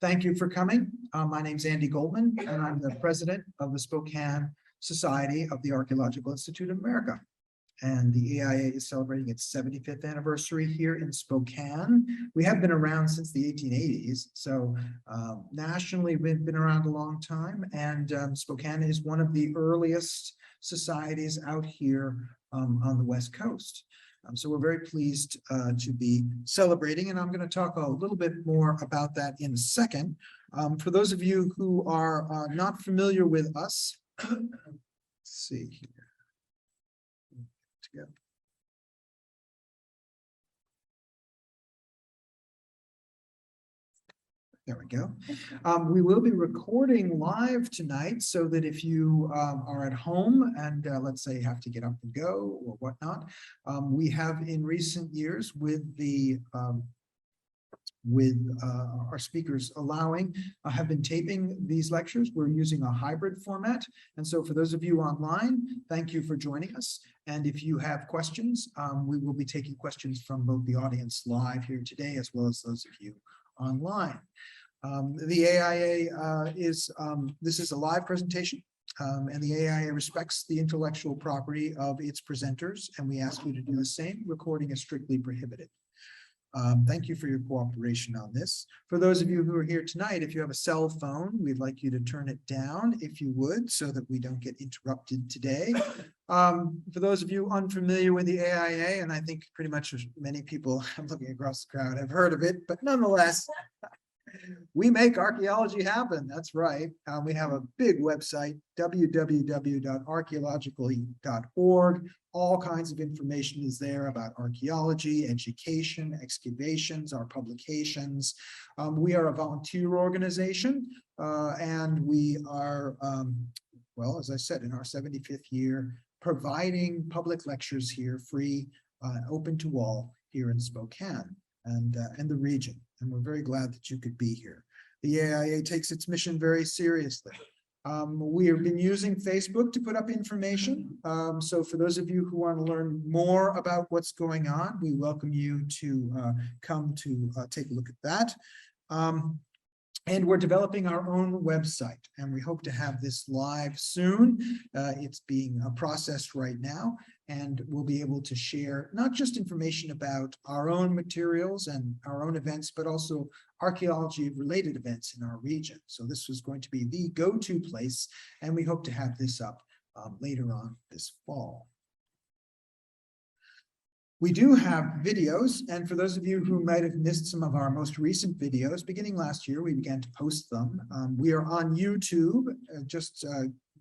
Thank you for coming. My name's Andy Goldman, and I'm the president of the Spokane Society of the Archaeological Institute of America. And the AIA is celebrating its 75th anniversary here in Spokane. We have been around since the 1880s, so nationally we've been around a long time, and Spokane is one of the earliest societies out here on the West Coast. So we're very pleased to be celebrating, and I'm going to talk a little bit more about that in a second. For those of you who are not familiar with us, let's see here. Together. There we go. We will be recording live tonight so that if you are at home and let's say have to get up and go or whatnot, we have in recent years with our speakers allowing, have been taping these lectures. We're using a hybrid format. And so for those of you online, thank you for joining us. And if you have questions, we will be taking questions from both the audience live here today, as well as those of you online. The AIA this is a live presentation, and the AIA respects the intellectual property of its presenters, and we ask you to do the same. Recording is strictly prohibited. Thank you for your cooperation on this. For those of you who are here tonight, if you have a cell phone, we'd like you to turn it down if you would, so that we don't get interrupted today. For those of you unfamiliar with the AIA, and I think pretty much many people, I'm looking across the crowd, have heard of it, but nonetheless, we make archaeology happen. That's right. We have a big website, www.archeological.org. All kinds of information is there about archaeology, education, excavations, our publications. We are a volunteer organization, and we are, well, as I said, in our 75th year, providing public lectures here, free, open to all here in Spokane and the region. And we're very glad that you could be here. The AIA takes its mission very seriously. We have been using Facebook to put up information. So for those of you who want to learn more about what's going on, we welcome you to come to take a look at that. And we're developing our own website, and we hope to have this live soon. It's being processed right now, and we'll be able to share not just information about our own materials and our own events, but also archaeology-related events in our region. So this was going to be the go-to place, and we hope to have this up later on this fall. We do have videos, and for those of you who might have missed some of our most recent videos, beginning last year, we began to post them. We are on YouTube. Just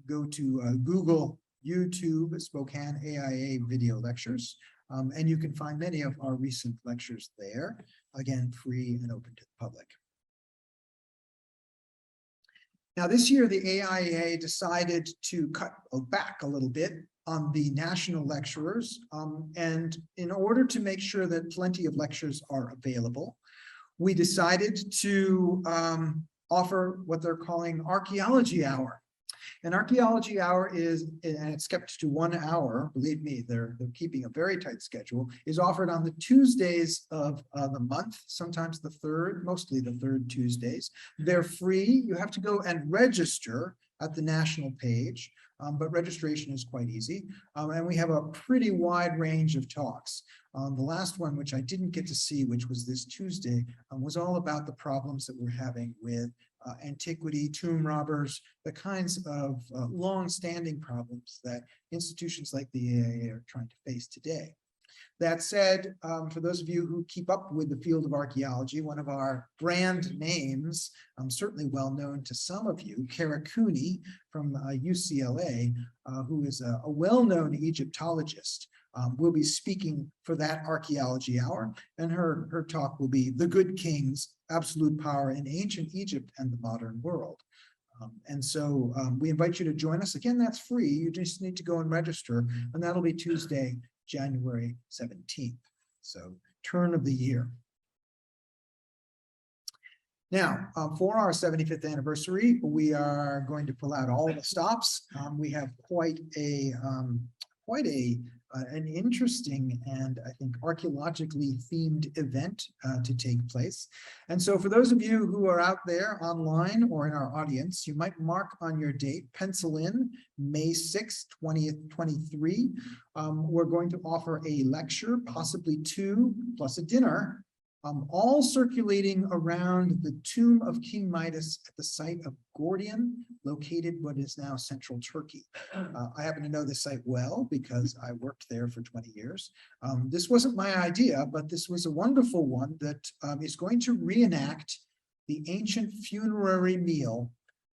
go to Google YouTube Spokane AIA video lectures, and you can find many of our recent lectures there, again, free and open to the public. Now, this year, the AIA decided to cut back a little bit on the national lecturers, and in order to make sure that plenty of lectures are available, we decided to offer what they're calling Archeology Hour. An Archeology Hour is, and it's kept to 1 hour, believe me, they're keeping a very tight schedule, is offered on the Tuesdays of the month, sometimes the third, mostly the third Tuesdays. They're free. You have to go and register at the national page, but registration is quite easy. And we have a pretty wide range of talks. The last one, which I didn't get to see, which was this Tuesday, was all about the problems that we're having with antiquity, tomb robbers, the kinds of long-standing problems that institutions like the AIA are trying to face today. That said, for those of you who keep up with the field of archaeology, one of our brand names, certainly well known to some of you, Kara Cooney from UCLA, who is a well-known Egyptologist, will be speaking for that Archeology Hour, and her talk will be The Good Kings, Absolute Power in Ancient Egypt and the Modern World. And so we invite you to join us. Again, that's free. You just need to go and register, and that'll be Tuesday, January 17th. So turn of the year. Now, for our 75th anniversary, we are going to pull out all the stops. We have quite a an interesting and I think archaeologically themed event to take place. And so for those of you who are out there online or in our audience, you might mark on your date, pencil in May 6th, 2023. We're going to offer a lecture, possibly two, plus a dinner, all circulating around the tomb of King Midas at the site of Gordian, located what is now central Turkey. I happen to know this site well because I worked there for 20 years. This wasn't my idea, but this was a wonderful one that is going to reenact the ancient funerary meal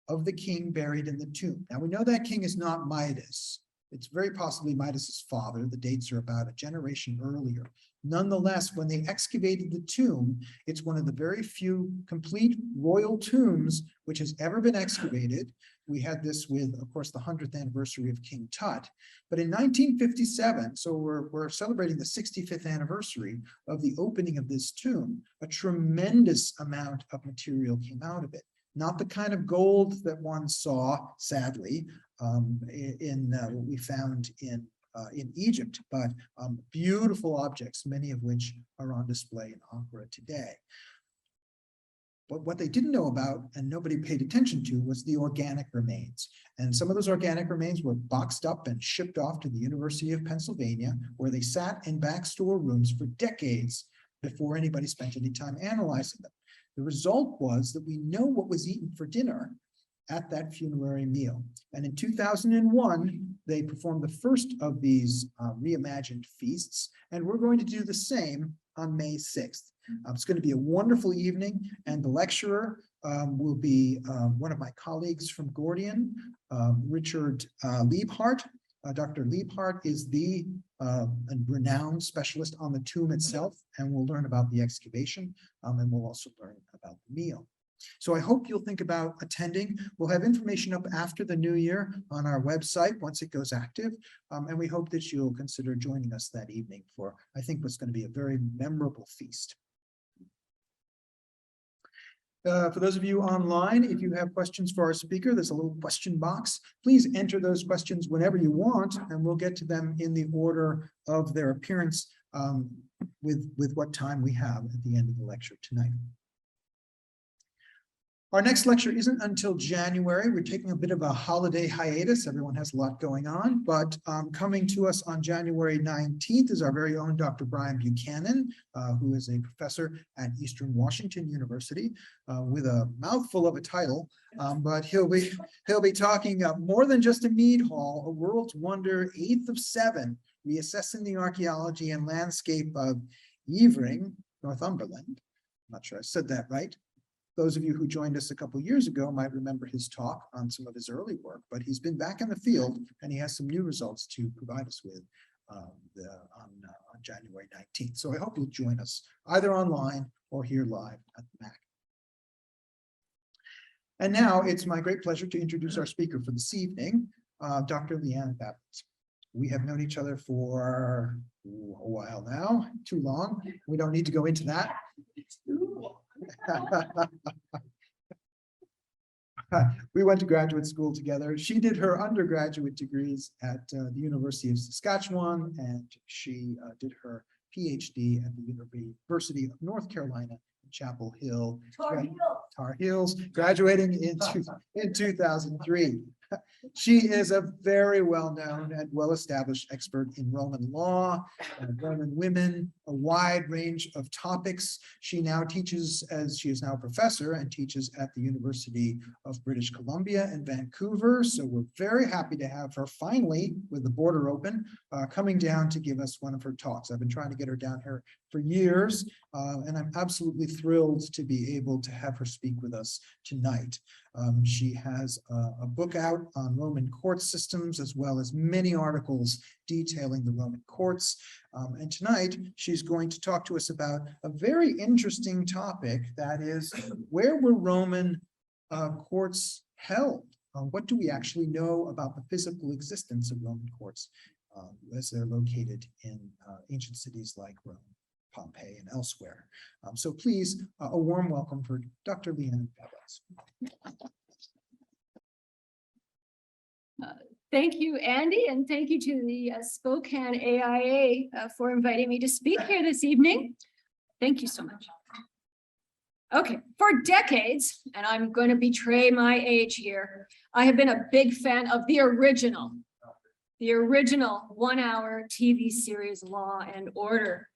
of the king buried in the tomb. Now we know that king is not Midas. It's very possibly Midas's father. The dates are about a generation earlier. Nonetheless, when they excavated the tomb, it's one of the very few complete royal tombs which has ever been excavated. We had this with, of course, the 100th anniversary of King Tut. But in 1957, so we're celebrating the 65th anniversary of the opening of this tomb, a tremendous amount of material came out of it. Not the kind of gold that one saw, sadly, in what we found in Egypt, but beautiful objects, many of which are on display in Ankara today. But what they didn't know about and nobody paid attention to was the organic remains. And some of those organic remains were boxed up and shipped off to the University of Pennsylvania, where they sat in back storerooms for decades before anybody spent any time analyzing them. The result was that we know what was eaten for dinner at that funerary meal. And in 2001, they performed the first of these reimagined feasts, and we're going to do the same on May 6th. It's going to be a wonderful evening, and the lecturer will be one of my colleagues from Gordian, Richard Liebhardt. Dr. Liebhardt is the renowned specialist on the tomb itself, and we'll learn about the excavation, and we'll also learn about the meal. So I hope you'll think about attending. We'll have information up after the new year on our website once it goes active. And we hope that you'll consider joining us that evening for, I think, what's going to be a very memorable feast. For those of you online, if you have questions for our speaker, there's a little question box. Please enter those questions whenever you want, and we'll get to them in the order of their appearance with what time we have at the end of the lecture tonight. Our next lecture isn't until January. We're taking a bit of a holiday hiatus. Everyone has a lot going on, but coming to us on January 19th is our very own Dr. Brian Buchanan, who is a professor at Eastern Washington University with a mouthful of a title, but he'll be talking more than just a mead hall, a world's wonder, 8th of 7, reassessing the archaeology and landscape of Evering, Northumberland. I'm not sure I said that right. Those of you who joined us a couple years ago might remember his talk on some of his early work, but he's been back in the field and he has some new results to provide us with on January 19th. So I hope you'll join us either online or here live at the MAC. And now it's my great pleasure to introduce our speaker for this evening, Dr. Leanne Bablitz. We have known each other for a while now, too long. We don't need to go into that. We went to graduate school together. She did her undergraduate degrees at the University of Saskatchewan, and she did her PhD at the University of North Carolina in Chapel Hill, Tar Heels, graduating in 2003. She is a very well-known and well-established expert in Roman law, Roman women, a wide range of topics. She now teaches, as she is now a professor, and teaches at the University of British Columbia in Vancouver. So we're very happy to have her finally, with the border open, coming down to give us one of her talks. I've been trying to get her down here for years, and I'm absolutely thrilled to be able to have her speak with us tonight. She has a book out on Roman court systems, as well as many articles detailing the Roman courts. And tonight, she's going to talk to us about a very interesting topic, that is, where were Roman courts held? What do we actually know about the physical existence of Roman courts as they're located in ancient cities like Rome, Pompeii, and elsewhere? So please, a warm welcome for Dr. Leanne Bablitz. Thank you, Andy, and thank you to the Spokane AIA for inviting me to speak here this evening. Thank you so much. Okay, for decades, and I'm going to betray my age here, I have been a big fan of the original 1-hour TV series Law and Order.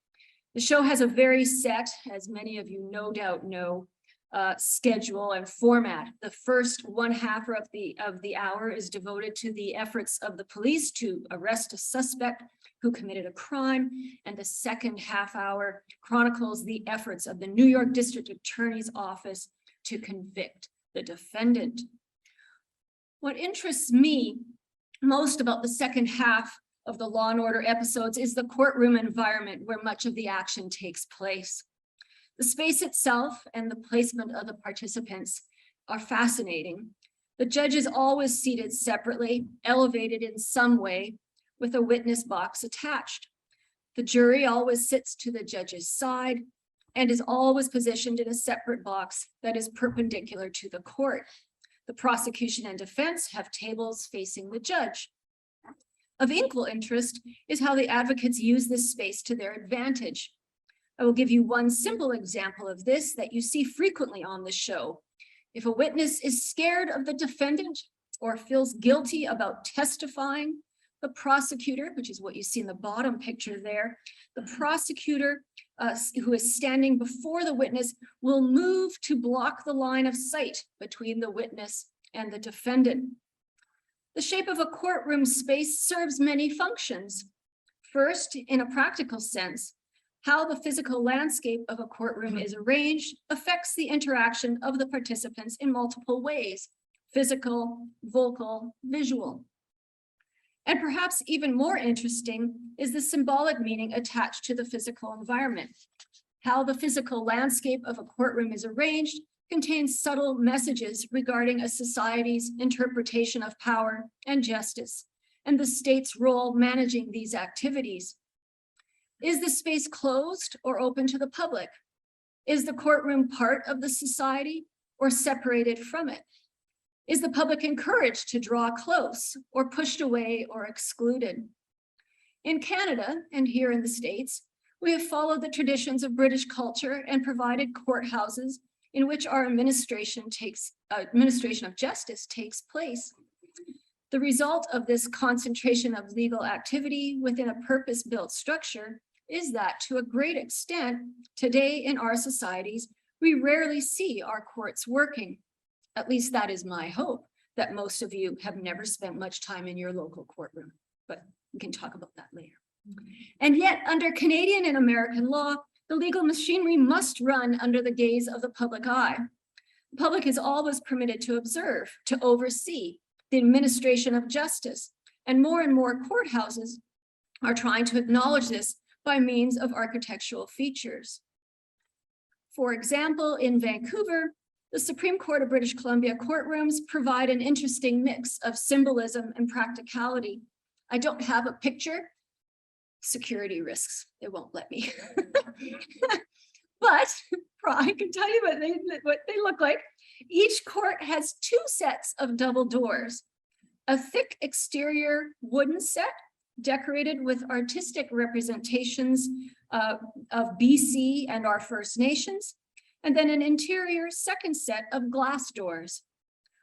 The show has a very set, as many of you no doubt know, schedule and format. The first 1/2 of the hour is devoted to the efforts of the police to arrest a suspect who committed a crime, and the second half hour chronicles the efforts of the New York District Attorney's Office to convict the defendant. What interests me most about the second half of the Law and Order episodes is the courtroom environment where much of the action takes place. The space itself and the placement of the participants are fascinating. The judge is always seated separately, elevated in some way, with a witness box attached. The jury always sits to the judge's side and is always positioned in a separate box that is perpendicular to the court. The prosecution and defense have tables facing the judge. Of equal interest is how the advocates use this space to their advantage. I will give you one simple example of this that you see frequently on the show. If a witness is scared of the defendant or feels guilty about testifying, the prosecutor, which is what you see in the bottom picture there, the prosecutor who is standing before the witness will move to block the line of sight between the witness and the defendant. The shape of a courtroom space serves many functions. First, in a practical sense, how the physical landscape of a courtroom is arranged affects the interaction of the participants in multiple ways: physical, vocal, visual. And perhaps even more interesting is the symbolic meaning attached to the physical environment. How the physical landscape of a courtroom is arranged contains subtle messages regarding a society's interpretation of power and justice, and the state's role managing these activities. Is the space closed or open to the public? Is the courtroom part of the society or separated from it? Is the public encouraged to draw close or pushed away or excluded? In Canada and here in the States, we have followed the traditions of British culture and provided courthouses in which our administration of justice takes place. The result of this concentration of legal activity within a purpose-built structure is that, to a great extent, today in our societies, we rarely see our courts working. At least that is my hope, that most of you have never spent much time in your local courtroom, but we can talk about that later. And yet, under Canadian and American law, the legal machinery must run under the gaze of the public eye. The public is always permitted to observe, to oversee the administration of justice, and more courthouses are trying to acknowledge this by means of architectural features. For example, in Vancouver, the Supreme Court of British Columbia courtrooms provide an interesting mix of symbolism and practicality. I don't have a picture. Security risks, they won't let me. But I can tell you what they look like. Each court has 2 sets of double doors, a thick exterior wooden set decorated with artistic representations of BC and our First Nations, and then an interior second set of glass doors.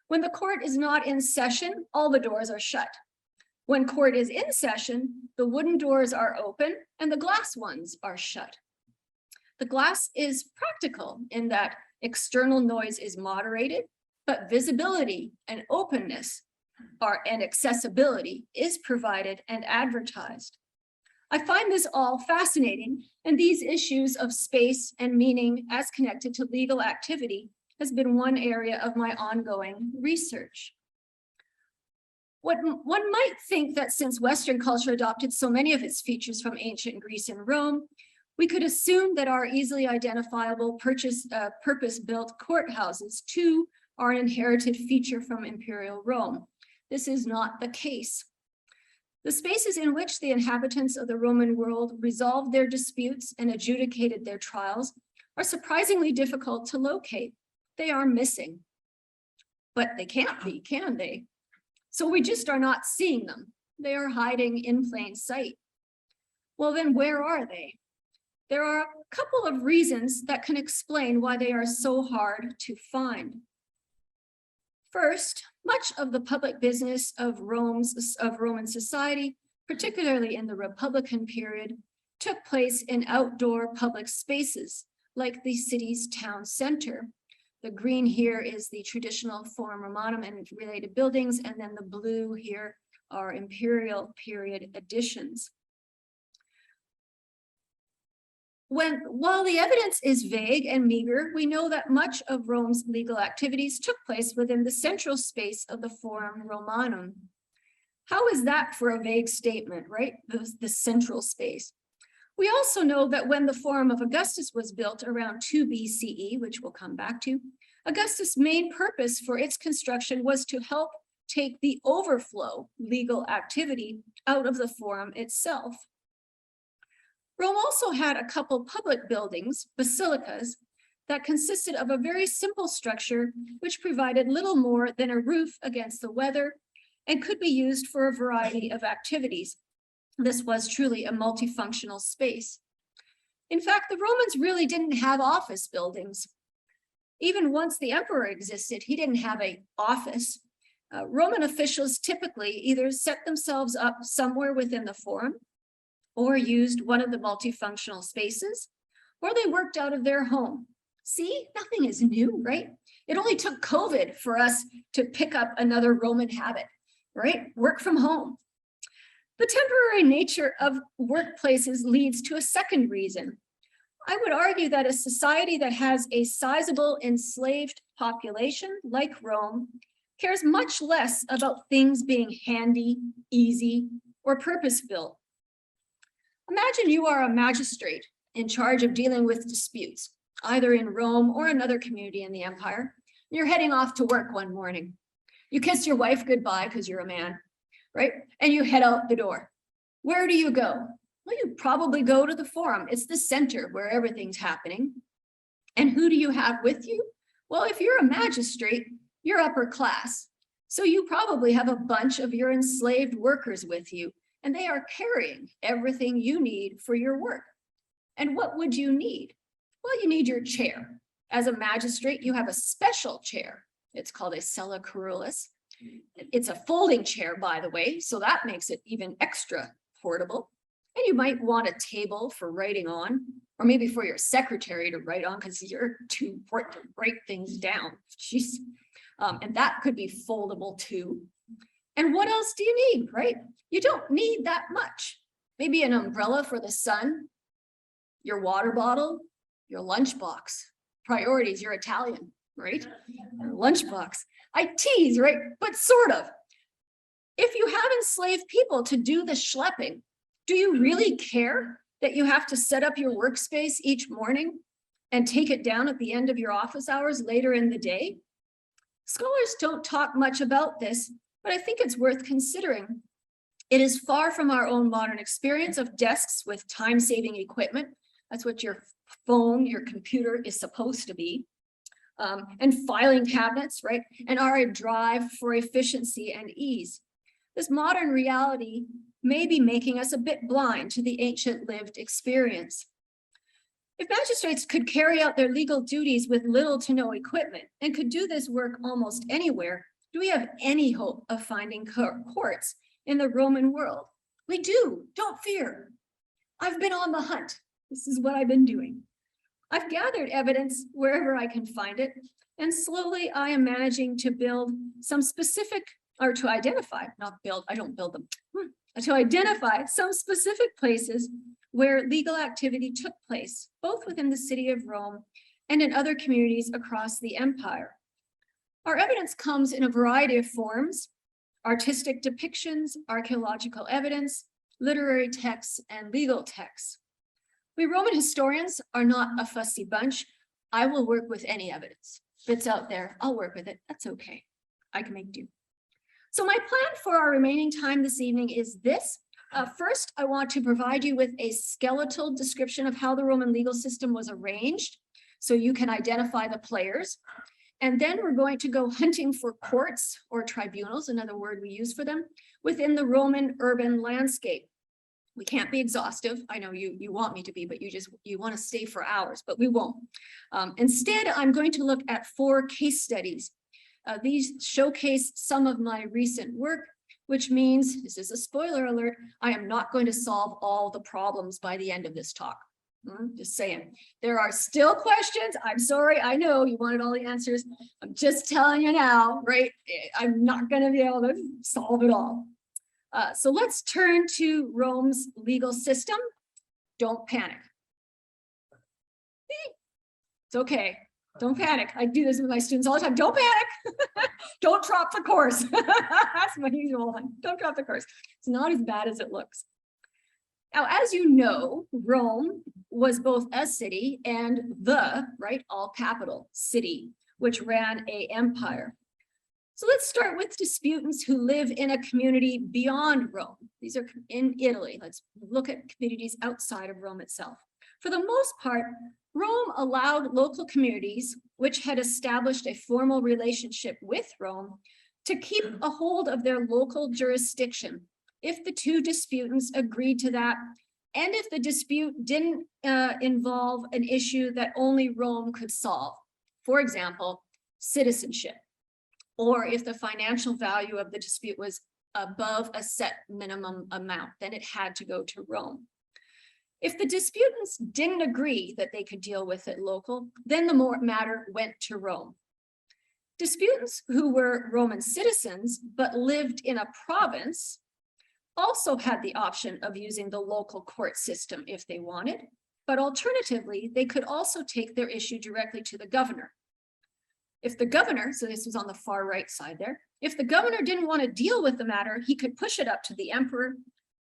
When the court is not in session, all the doors are shut. When court is in session, the wooden doors are open and the glass ones are shut. The glass is practical in that external noise is moderated, but visibility and openness and accessibility is provided and advertised. I find this all fascinating, and these issues of space and meaning as connected to legal activity has been one area of my ongoing research. One might think that since Western culture adopted so many of its features from ancient Greece and Rome, we could assume that our easily identifiable purpose-built courthouses too are an inherited feature from Imperial Rome. This is not the case. The spaces in which the inhabitants of the Roman world resolved their disputes and adjudicated their trials are surprisingly difficult to locate. They are missing. But they can't be, can they? So we just are not seeing them. They are hiding in plain sight. Well, then where are they? There are a couple of reasons that can explain why they are so hard to find. First, much of the public business of Roman society, particularly in the Republican period, took place in outdoor public spaces, like the city's town center. The green here is the traditional Forum Romanum and related buildings, and then the blue here are imperial period additions. While the evidence is vague and meager, we know that much of Rome's legal activities took place within the central space of the Forum Romanum. How is that for a vague statement, right? The central space. We also know that when the Forum of Augustus was built around 2 BCE, which we'll come back to, Augustus' main purpose for its construction was to help take the overflow legal activity out of the Forum itself. Rome also had a couple public buildings, basilicas, that consisted of a very simple structure which provided little more than a roof against the weather and could be used for a variety of activities. This was truly a multifunctional space. In fact, the Romans really didn't have office buildings. Even once the emperor existed, he didn't have an office. Roman officials typically either set themselves up somewhere within the Forum or used one of the multifunctional spaces, or they worked out of their home. See, nothing is new, right? It only took COVID for us to pick up another Roman habit, right? Work from home. The temporary nature of workplaces leads to a second reason. I would argue that a society that has a sizable enslaved population, like Rome, cares much less about things being handy, easy, or purpose-built. Imagine you are a magistrate in charge of dealing with disputes, either in Rome or another community in the empire. You're heading off to work one morning. You kiss your wife goodbye because you're a man, right? And you head out the door. Where do you go? Well, you probably go to the Forum. It's the center where everything's happening. And who do you have with you? Well, if you're a magistrate, you're upper class. So you probably have a bunch of your enslaved workers with you, and they are carrying everything you need for your work. And what would you need? Well, you need your chair. As a magistrate, you have a special chair. It's called a sella curulus. It's a folding chair, by the way, so that makes it even extra portable. And you might want a table for writing on, or maybe for your secretary to write on because you're too important to break things down. Jeez. And that could be foldable too. And what else do you need, right? You don't need that much. Maybe an umbrella for the sun, your water bottle, your lunchbox. Priorities, you're Italian, right? Your lunchbox. I tease, right? But sort of. If you have enslaved people to do the schlepping, do you really care that you have to set up your workspace each morning and take it down at the end of your office hours later in the day? Scholars don't talk much about this, but I think it's worth considering. It is far from our own modern experience of desks with time-saving equipment. That's what your phone, your computer is supposed to be. And filing cabinets, right? And our drive for efficiency and ease. This modern reality may be making us a bit blind to the ancient lived experience. If magistrates could carry out their legal duties with little to no equipment and could do this work almost anywhere, do we have any hope of finding courts in the Roman world? We do, don't fear. I've been on the hunt. This is what I've been doing. I've gathered evidence wherever I can find it, and slowly I am managing to build some specific, or to identify, not build, I don't build them, to identify some specific places where legal activity took place, both within the city of Rome and in other communities across the empire. Our evidence comes in a variety of forms: artistic depictions, archaeological evidence, literary texts, and legal texts. We Roman historians are not a fussy bunch. I will work with any evidence. If it's out there, I'll work with it. That's okay. I can make do. So my plan for our remaining time this evening is this. First, I want to provide you with a skeletal description of how the Roman legal system was arranged, so you can identify the players. And then we're going to go hunting for courts or tribunals, another word we use for them, within the Roman urban landscape. We can't be exhaustive. I know you want me to be, but you want to stay for hours, but we won't. Instead, I'm going to look at 4 case studies. These showcase some of my recent work, which means, this is a spoiler alert, I am not going to solve all the problems by the end of this talk. Just saying, there are still questions. I'm sorry, I know you wanted all the answers. I'm just telling you now, right? I'm not going to be able to solve it all. So let's turn to Rome's legal system. Don't panic. It's okay. Don't panic. I do this with my students all the time. Don't panic. Don't drop the course. That's my usual one. Don't drop the course. It's not as bad as it looks. Now, as you know, Rome was both a city and the, right, all capital city, which ran an empire. So let's start with disputants who live in a community beyond Rome. These are in Italy. Let's look at communities outside of Rome itself. For the most part, Rome allowed local communities, which had established a formal relationship with Rome, to keep a hold of their local jurisdiction if the 2 disputants agreed to that, and if the dispute didn't involve an issue that only Rome could solve. For example, citizenship, or if the financial value of the dispute was above a set minimum amount, then it had to go to Rome. If the disputants didn't agree that they could deal with it local, then the matter went to Rome. Disputants who were Roman citizens but lived in a province also had the option of using the local court system if they wanted, but alternatively, they could also take their issue directly to the governor. If the governor, so this was on the far right side there, if the governor didn't want to deal with the matter, he could push it up to the emperor,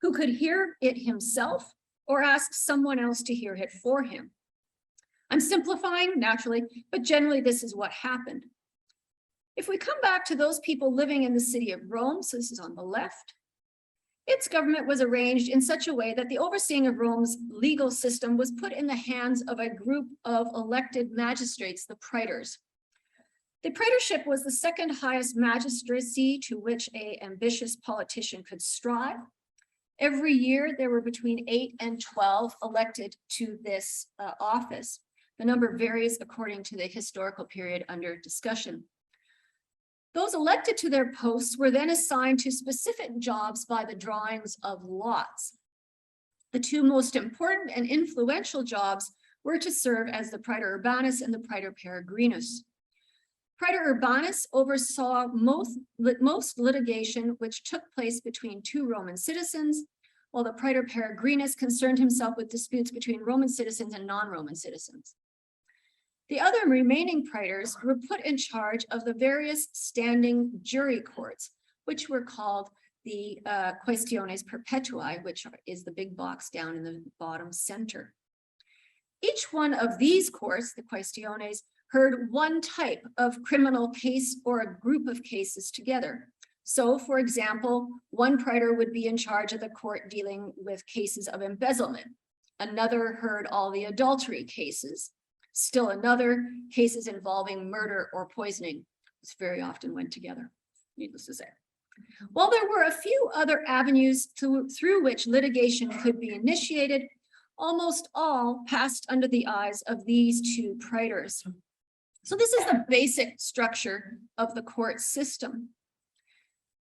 who could hear it himself or ask someone else to hear it for him. I'm simplifying naturally, but generally this is what happened. If we come back to those people living in the city of Rome, so this is on the left, its government was arranged in such a way that the overseeing of Rome's legal system was put in the hands of a group of elected magistrates, the praetors. The praetorship was the second highest magistracy to which an ambitious politician could strive. Every year, there were between 8 and 12 elected to this office. The number varies according to the historical period under discussion. Those elected to their posts were then assigned to specific jobs by the drawings of lots. The 2 most important and influential jobs were to serve as the praetor urbanus and the praetor peregrinus. Praetor urbanus oversaw most litigation which took place between 2 Roman citizens, while the praetor peregrinus concerned himself with disputes between Roman citizens and non-Roman citizens. The other remaining praetors were put in charge of the various standing jury courts, which were called the questiones perpetuae, which is the big box down in the bottom center. Each one of these courts, the questiones, heard one type of criminal case or a group of cases together. So, for example, one praetor would be in charge of the court dealing with cases of embezzlement. Another heard all the adultery cases. Still another, cases involving murder or poisoning. This very often went together, needless to say. While there were a few other avenues through which litigation could be initiated, almost all passed under the eyes of these 2 praetors. So this is the basic structure of the court system.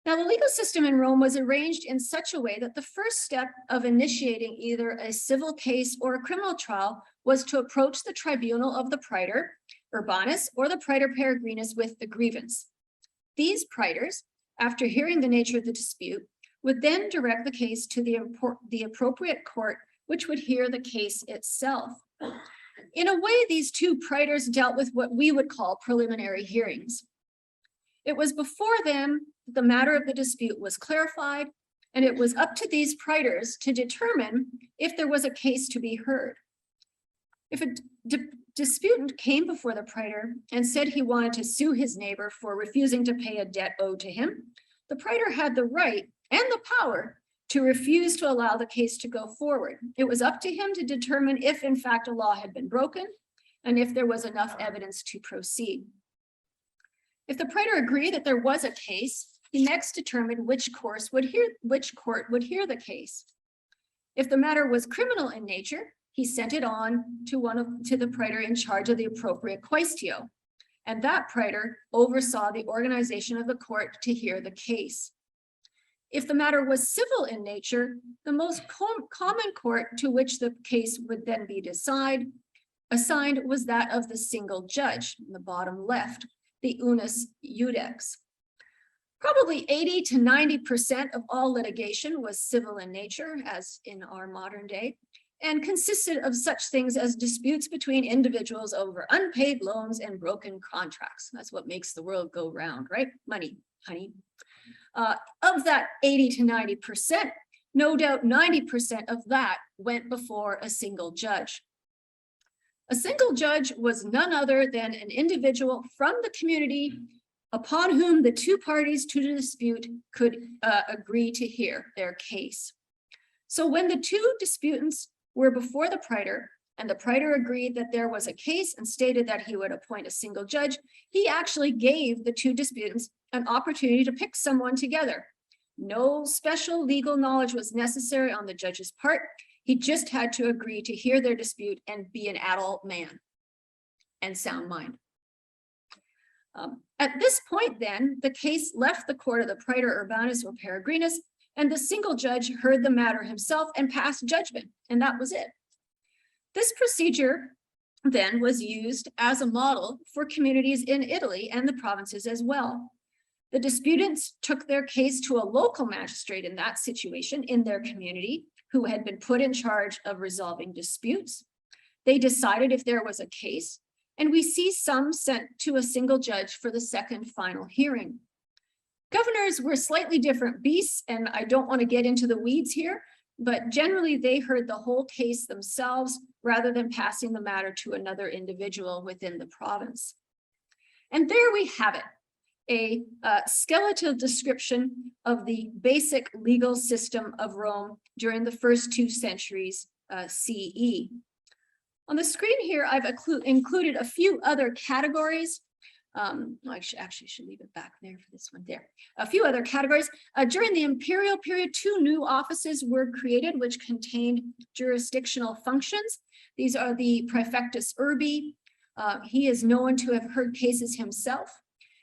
Now, the legal system in Rome was arranged in such a way that the first step of initiating either a civil case or a criminal trial was to approach the tribunal of the praetor urbanus or the praetor peregrinus with the grievance. These praetors, after hearing the nature of the dispute, would then direct the case to the appropriate court, which would hear the case itself. In a way, these 2 praetors dealt with what we would call preliminary hearings. It was before them that the matter of the dispute was clarified, and it was up to these praetors to determine if there was a case to be heard. If a disputant came before the praetor and said he wanted to sue his neighbor for refusing to pay a debt owed to him, the praetor had the right and the power to refuse to allow the case to go forward. It was up to him to determine if in fact a law had been broken and if there was enough evidence to proceed. If the praetor agreed that there was a case, he next determined which court would hear the case. If the matter was criminal in nature, he sent it on to the praetor in charge of the appropriate quaestio, and that praetor oversaw the organization of the court to hear the case. If the matter was civil in nature, the most common court to which the case would then be assigned was that of the single judge in the bottom left, the unus iudex. Probably 80 to 90% of all litigation was civil in nature, as in our modern day, and consisted of such things as disputes between individuals over unpaid loans and broken contracts. That's what makes the world go round, right? Money, honey. Of that 80 to 90%, no doubt 90% of that went before a single judge. A single judge was none other than an individual from the community upon whom the two parties to the dispute could agree to hear their case. So when the two disputants were before the praetor, and the praetor agreed that there was a case and stated that he would appoint a single judge, he actually gave the two disputants an opportunity to pick someone together. No special legal knowledge was necessary on the judge's part. He just had to agree to hear their dispute and be an adult man and sound mind. At this point then, the case left the court of the praetor urbanus or peregrinus, and the single judge heard the matter himself and passed judgment, and that was it. This procedure then was used as a model for communities in Italy and the provinces as well. The disputants took their case to a local magistrate in that situation in their community, who had been put in charge of resolving disputes. They decided if there was a case, and we see some sent to a single judge for the second final hearing. Governors were slightly different beasts, and I don't want to get into the weeds here, but generally they heard the whole case themselves rather than passing the matter to another individual within the province. And there we have it, a skeletal description of the basic legal system of Rome during the first 2 centuries CE. On the screen here, I've included a few other categories. I should leave it back there for this one there. A few other categories. During the imperial period, 2 new offices were created, which contained jurisdictional functions. These are the praefectus urbi. He is known to have heard cases himself.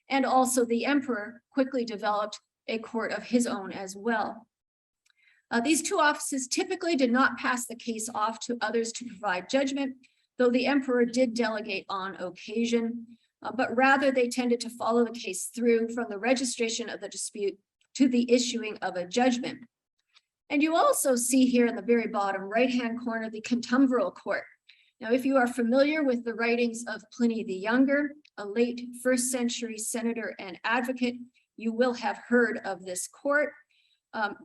And also the emperor quickly developed a court of his own as well. These 2 offices typically did not pass the case off to others to provide judgment, though the emperor did delegate on occasion. But rather they tended to follow the case through from the registration of the dispute to the issuing of a judgment. And you also see here in the very bottom right-hand corner, the contumviral court. Now, if you are familiar with the writings of Pliny the Younger, a late 1st century senator and advocate, you will have heard of this court.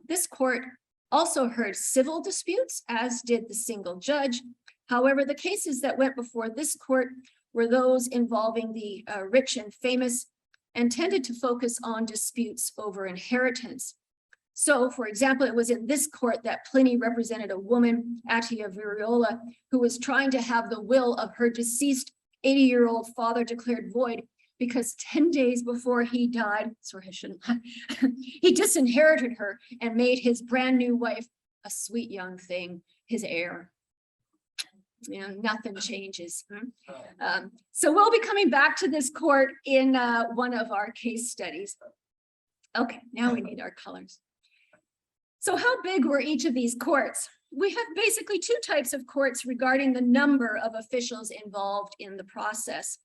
This court also heard civil disputes, as did the single judge. However, the cases that went before this court were those involving the rich and famous and tended to focus on disputes over inheritance. So, for example, it was in this court that Pliny represented a woman, Attia Viriola, who was trying to have the will of her deceased 80-year-old father declared void because 10 days before he died, sorry, I shouldn't, he disinherited her and made his brand new wife, a sweet young thing, his heir. You know, nothing changes. So we'll be coming back to this court in one of our case studies. Okay, now we need our colors. So how big were each of these courts? We have basically 2 types of courts regarding the number of officials involved in the process.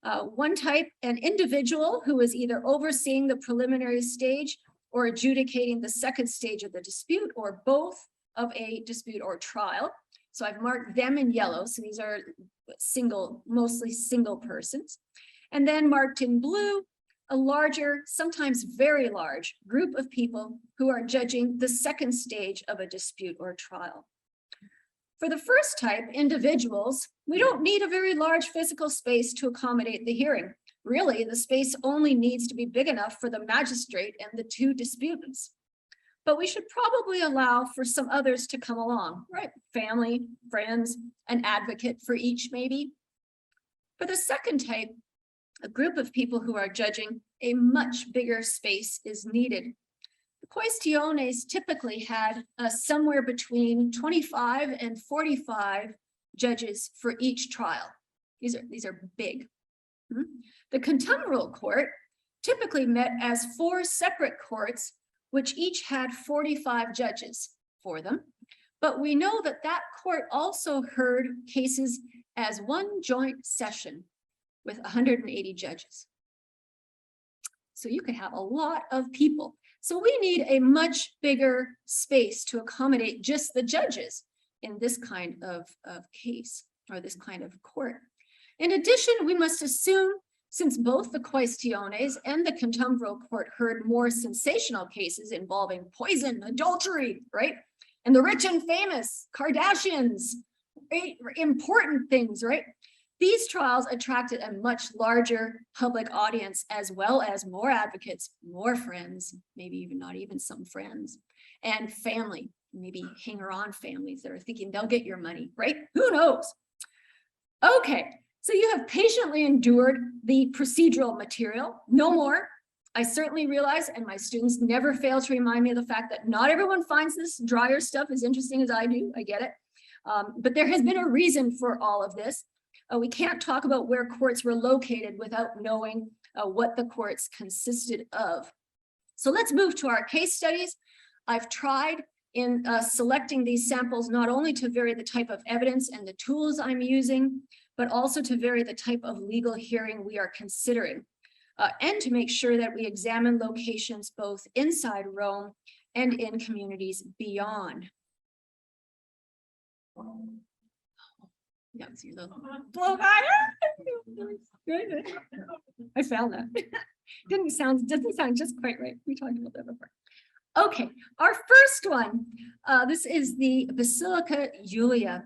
One type, an individual who is either overseeing the preliminary stage or adjudicating the second stage of the dispute, or both of a dispute or trial. So I've marked them in yellow. So these are mostly single persons. And then marked in blue, a larger, sometimes very large group of people who are judging the second stage of a dispute or trial. For the first type, individuals, we don't need a very large physical space to accommodate the hearing. Really, the space only needs to be big enough for the magistrate and the 2 disputants. But we should probably allow for some others to come along, right? Family, friends, an advocate for each maybe. For the second type, a group of people who are judging, a much bigger space is needed. The Quaestiones typically had somewhere between 25 and 45 judges for each trial. These are big. The contumbrial court typically met as 4 separate courts, which each had 45 judges for them. But we know that that court also heard cases as one joint session with 180 judges. So you could have a lot of people. So we need a much bigger space to accommodate just the judges in this kind of case, or this kind of court. In addition, we must assume, since both the Quaestiones and the contumbrial court heard more sensational cases involving poison, adultery, right? And the rich and famous, Kardashians, right? Important things, right? These trials attracted a much larger public audience, as well as more advocates, more friends, maybe even not even some friends, and family, maybe hanger-on families that are thinking they'll get your money, right? Who knows? Okay, so you have patiently endured the procedural material, no more. I certainly realize, and my students never fail to remind me of the fact that not everyone finds this drier stuff as interesting as I do, I get it. But there has been a reason for all of this. We can't talk about where courts were located without knowing what the courts consisted of. So let's move to our case studies. I've tried in selecting these samples not only to vary the type of evidence and the tools I'm using, but also to vary the type of legal hearing we are considering, and to make sure that we examine locations both inside Rome and in communities beyond. Yeah, see the blow guy. I found that. Doesn't sound just quite right. We talked about that before. Okay, our first one. This is the Basilica Julia.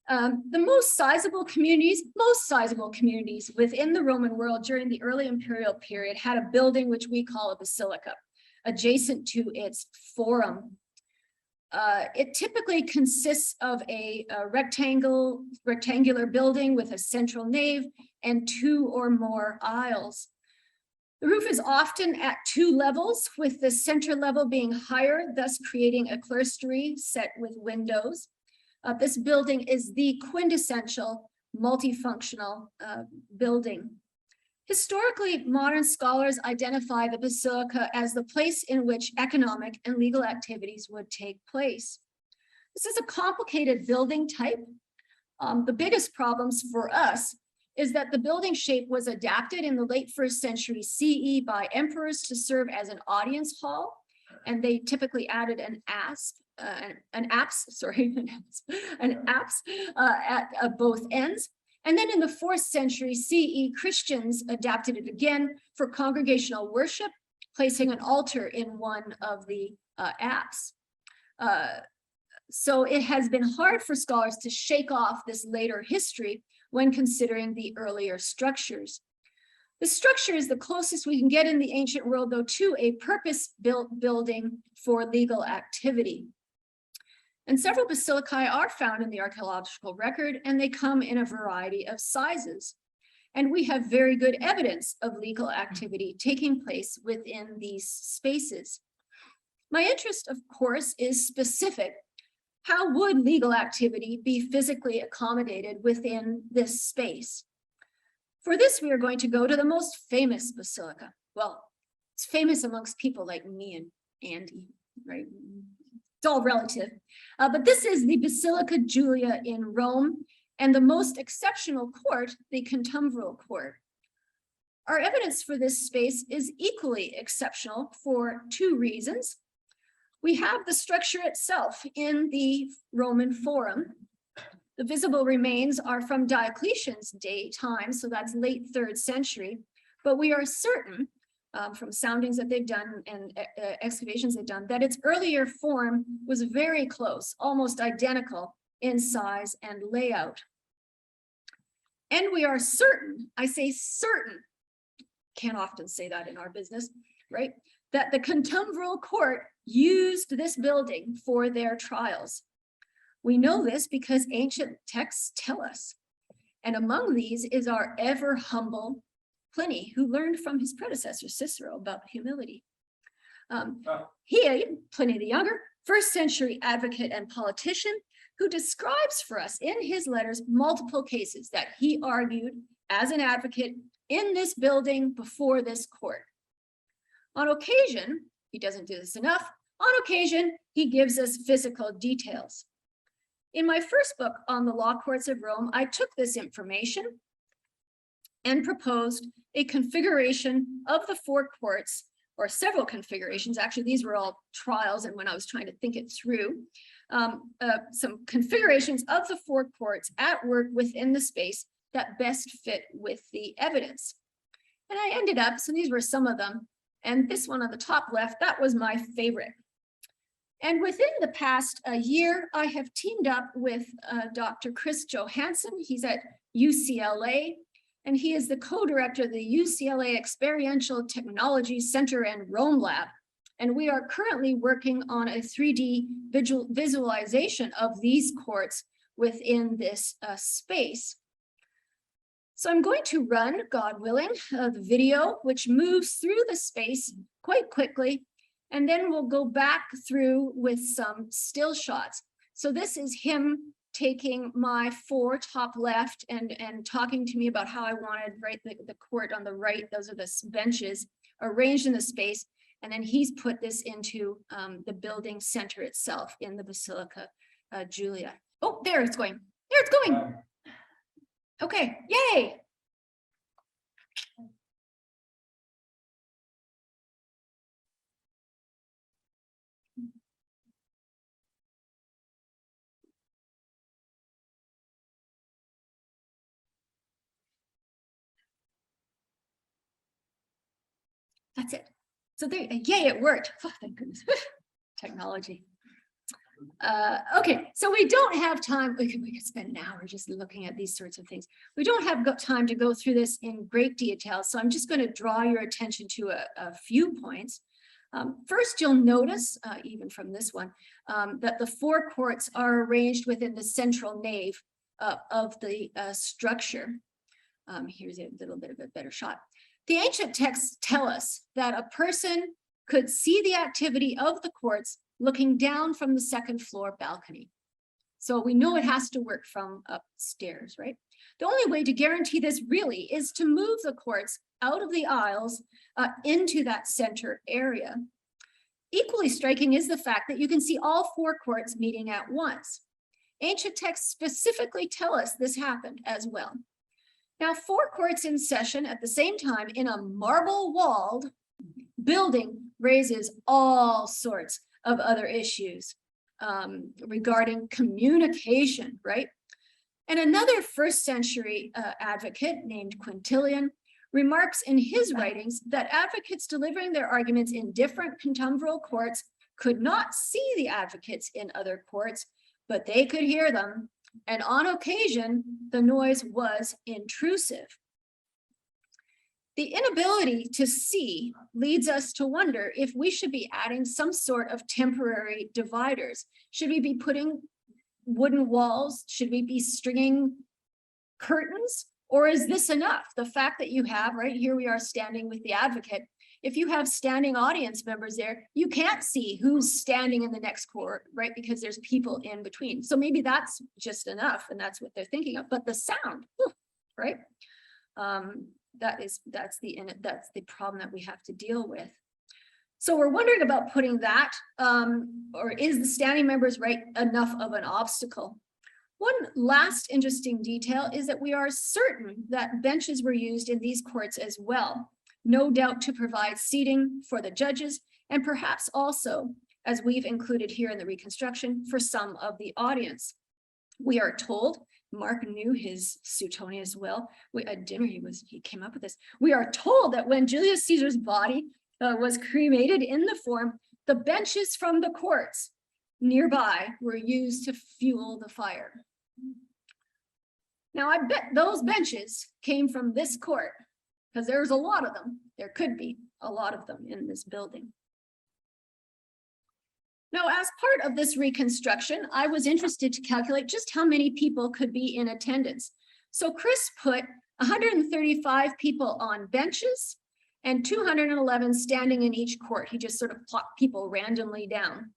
The most sizable communities within the Roman world during the early imperial period had a building which we call a basilica, adjacent to its forum. It typically consists of a rectangular building with a central nave and 2 or more aisles. The roof is often at 2 levels, with the center level being higher, thus creating a clerestory set with windows. This building is the quintessential multifunctional building. Historically, modern scholars identify the basilica as the place in which economic and legal activities would take place. This is a complicated building type. The biggest problems for us is that the building shape was adapted in the late 1st century CE by emperors to serve as an audience hall, and they typically added an apse at both ends. And then in the 4th century CE, Christians adapted it again for congregational worship, placing an altar in one of the apse. So it has been hard for scholars to shake off this later history when considering the earlier structures. The structure is the closest we can get in the ancient world, though, to a purpose-built building for legal activity. And several basilicae are found in the archaeological record, and they come in a variety of sizes. And we have very good evidence of legal activity taking place within these spaces. My interest, of course, is specific. How would legal activity be physically accommodated within this space? For this, we are going to go to the most famous basilica. Well, it's famous amongst people like me and Andy, right? It's all relative. But this is the Basilica Julia in Rome, and the most exceptional court, the contumbrial court. Our evidence for this space is equally exceptional for 2 reasons. We have the structure itself in the Roman Forum. The visible remains are from Diocletian's time, so that's late 3rd century, but we are certain from soundings that they've done and excavations they've done that its earlier form was very close, almost identical in size and layout. And we are certain, I say certain, can't often say that in our business, right? That the contumbrial court used this building for their trials. We know this because ancient texts tell us. And among these is our ever humble Pliny, who learned from his predecessor Cicero about humility. Pliny the Younger, 1st century advocate and politician, who describes for us in his letters multiple cases that he argued as an advocate in this building before this court. On occasion, he doesn't do this enough, on occasion, he gives us physical details. In my first book on the law courts of Rome, I took this information and proposed a configuration of the 4 courts, or several configurations. Actually, these were all trials, and when I was trying to think it through, some configurations of the 4 courts at work within the space that best fit with the evidence. And I ended up, so these were some of them, and this one on the top left, that was my favorite. And within the past year, I have teamed up with Dr. Chris Johansson. He's at UCLA, and he is the co-director of the UCLA Experiential Technology Center and Rome Lab. And we are currently working on a 3D visualization of these courts within this space. So I'm going to run, God willing, the video, which moves through the space quite quickly, and then we'll go back through with some still shots. So this is him taking my 4 top left and talking to me about how I wanted the court on the right. Those are the benches arranged in the space. And then he's put this into the building center itself in the Basilica Julia. Oh, there it's going. There it's going. Okay, yay. That's it. So there, yay, it worked. Oh, thank goodness. Technology. Okay, so we don't have time. We could spend an hour just looking at these sorts of things. We don't have time to go through this in great detail, so I'm just going to draw your attention to a few points. First, you'll notice, even from this one, that the 4 courts are arranged within the central nave of the structure. Here's a little bit of a better shot. The ancient texts tell us that a person could see the activity of the courts looking down from the 2nd floor balcony. So we know it has to work from upstairs, right? The only way to guarantee this really is to move the courts out of the aisles into that center area. Equally striking is the fact that you can see all 4 courts meeting at once. Ancient texts specifically tell us this happened as well. Now, 4 courts in session at the same time in a marble-walled building raises all sorts of other issues regarding communication, right? And another 1st century advocate named Quintilian remarks in his writings that advocates delivering their arguments in different contumbral courts could not see the advocates in other courts, but they could hear them. And on occasion, the noise was intrusive. The inability to see leads us to wonder if we should be adding some sort of temporary dividers. Should we be putting wooden walls? Should we be stringing curtains? Or is this enough? The fact that you have, right here we are standing with the advocate. If you have standing audience members there, you can't see who's standing in the next court, right? Because there's people in between. So maybe that's just enough, and that's what they're thinking of. But the sound, right? That's the problem that we have to deal with. So we're wondering about putting that, or is the standing members right enough of an obstacle? One last interesting detail is that we are certain that benches were used in these courts as well, no doubt to provide seating for the judges, and perhaps also, as we've included here in the reconstruction, for some of the audience. We are told, Mark knew his Suetonius well, at dinner he came up with this. We are told that when Julius Caesar's body was cremated in the Forum, the benches from the courts nearby were used to fuel the fire. Now, I bet those benches came from this court, because there's a lot of them. There could be a lot of them in this building. Now, as part of this reconstruction, I was interested to calculate just how many people could be in attendance. So Chris put 135 people on benches, and 211 standing in each court. He just sort of plopped people randomly down.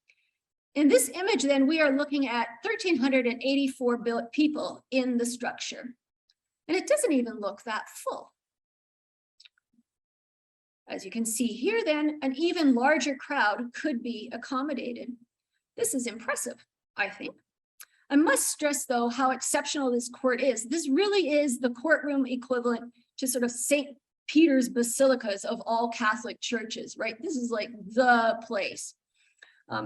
In this image, then, we are looking at 1,384 people in the structure. And it doesn't even look that full. As you can see here, then, an even larger crowd could be accommodated. This is impressive, I think. I must stress, though, how exceptional this court is. This really is the courtroom equivalent to sort of St. Peter's Basilicas of all Catholic churches, right? This is like the place.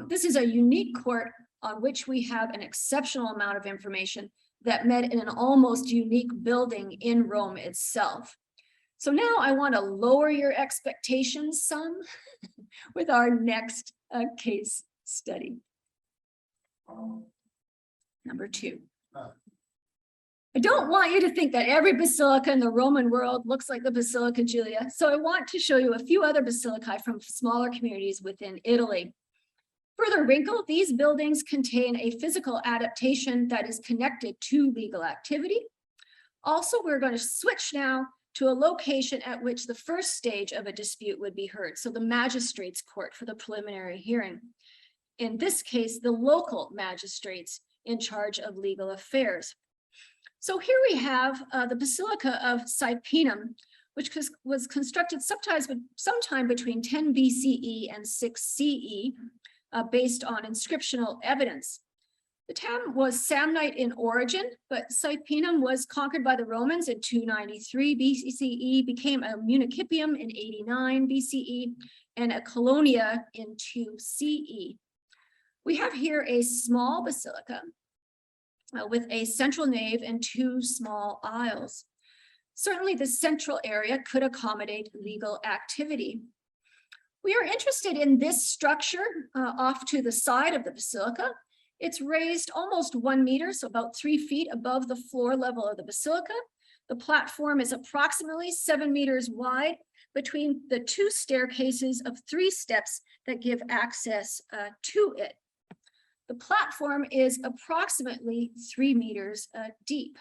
This is a unique court on which we have an exceptional amount of information that met in an almost unique building in Rome itself. So now I want to lower your expectations some with our next case study. Number 2. I don't want you to think that every basilica in the Roman world looks like the Basilica Julia, so I want to show you a few other basilicae from smaller communities within Italy. Further wrinkle, these buildings contain a physical adaptation that is connected to legal activity. Also, we're going to switch now to a location at which the first stage of a dispute would be heard, so the magistrate's court for the preliminary hearing. In this case, the local magistrates in charge of legal affairs. So here we have the Basilica of Cypinum, which was constructed sometime between 10 BCE and 6 CE, based on inscriptional evidence. The town was Samnite in origin, but Cypinum was conquered by the Romans in 293 BCE, became a municipium in 89 BCE, and a colonia in 2 CE. We have here a small basilica with a central nave and 2 small aisles. Certainly the central area could accommodate legal activity. We are interested in this structure off to the side of the basilica. It's raised almost 1 meter, so about 3 feet above the floor level of the basilica. The platform is approximately 7 meters wide between the 2 staircases of 3 steps that give access to it. The platform is approximately 3 meters deep.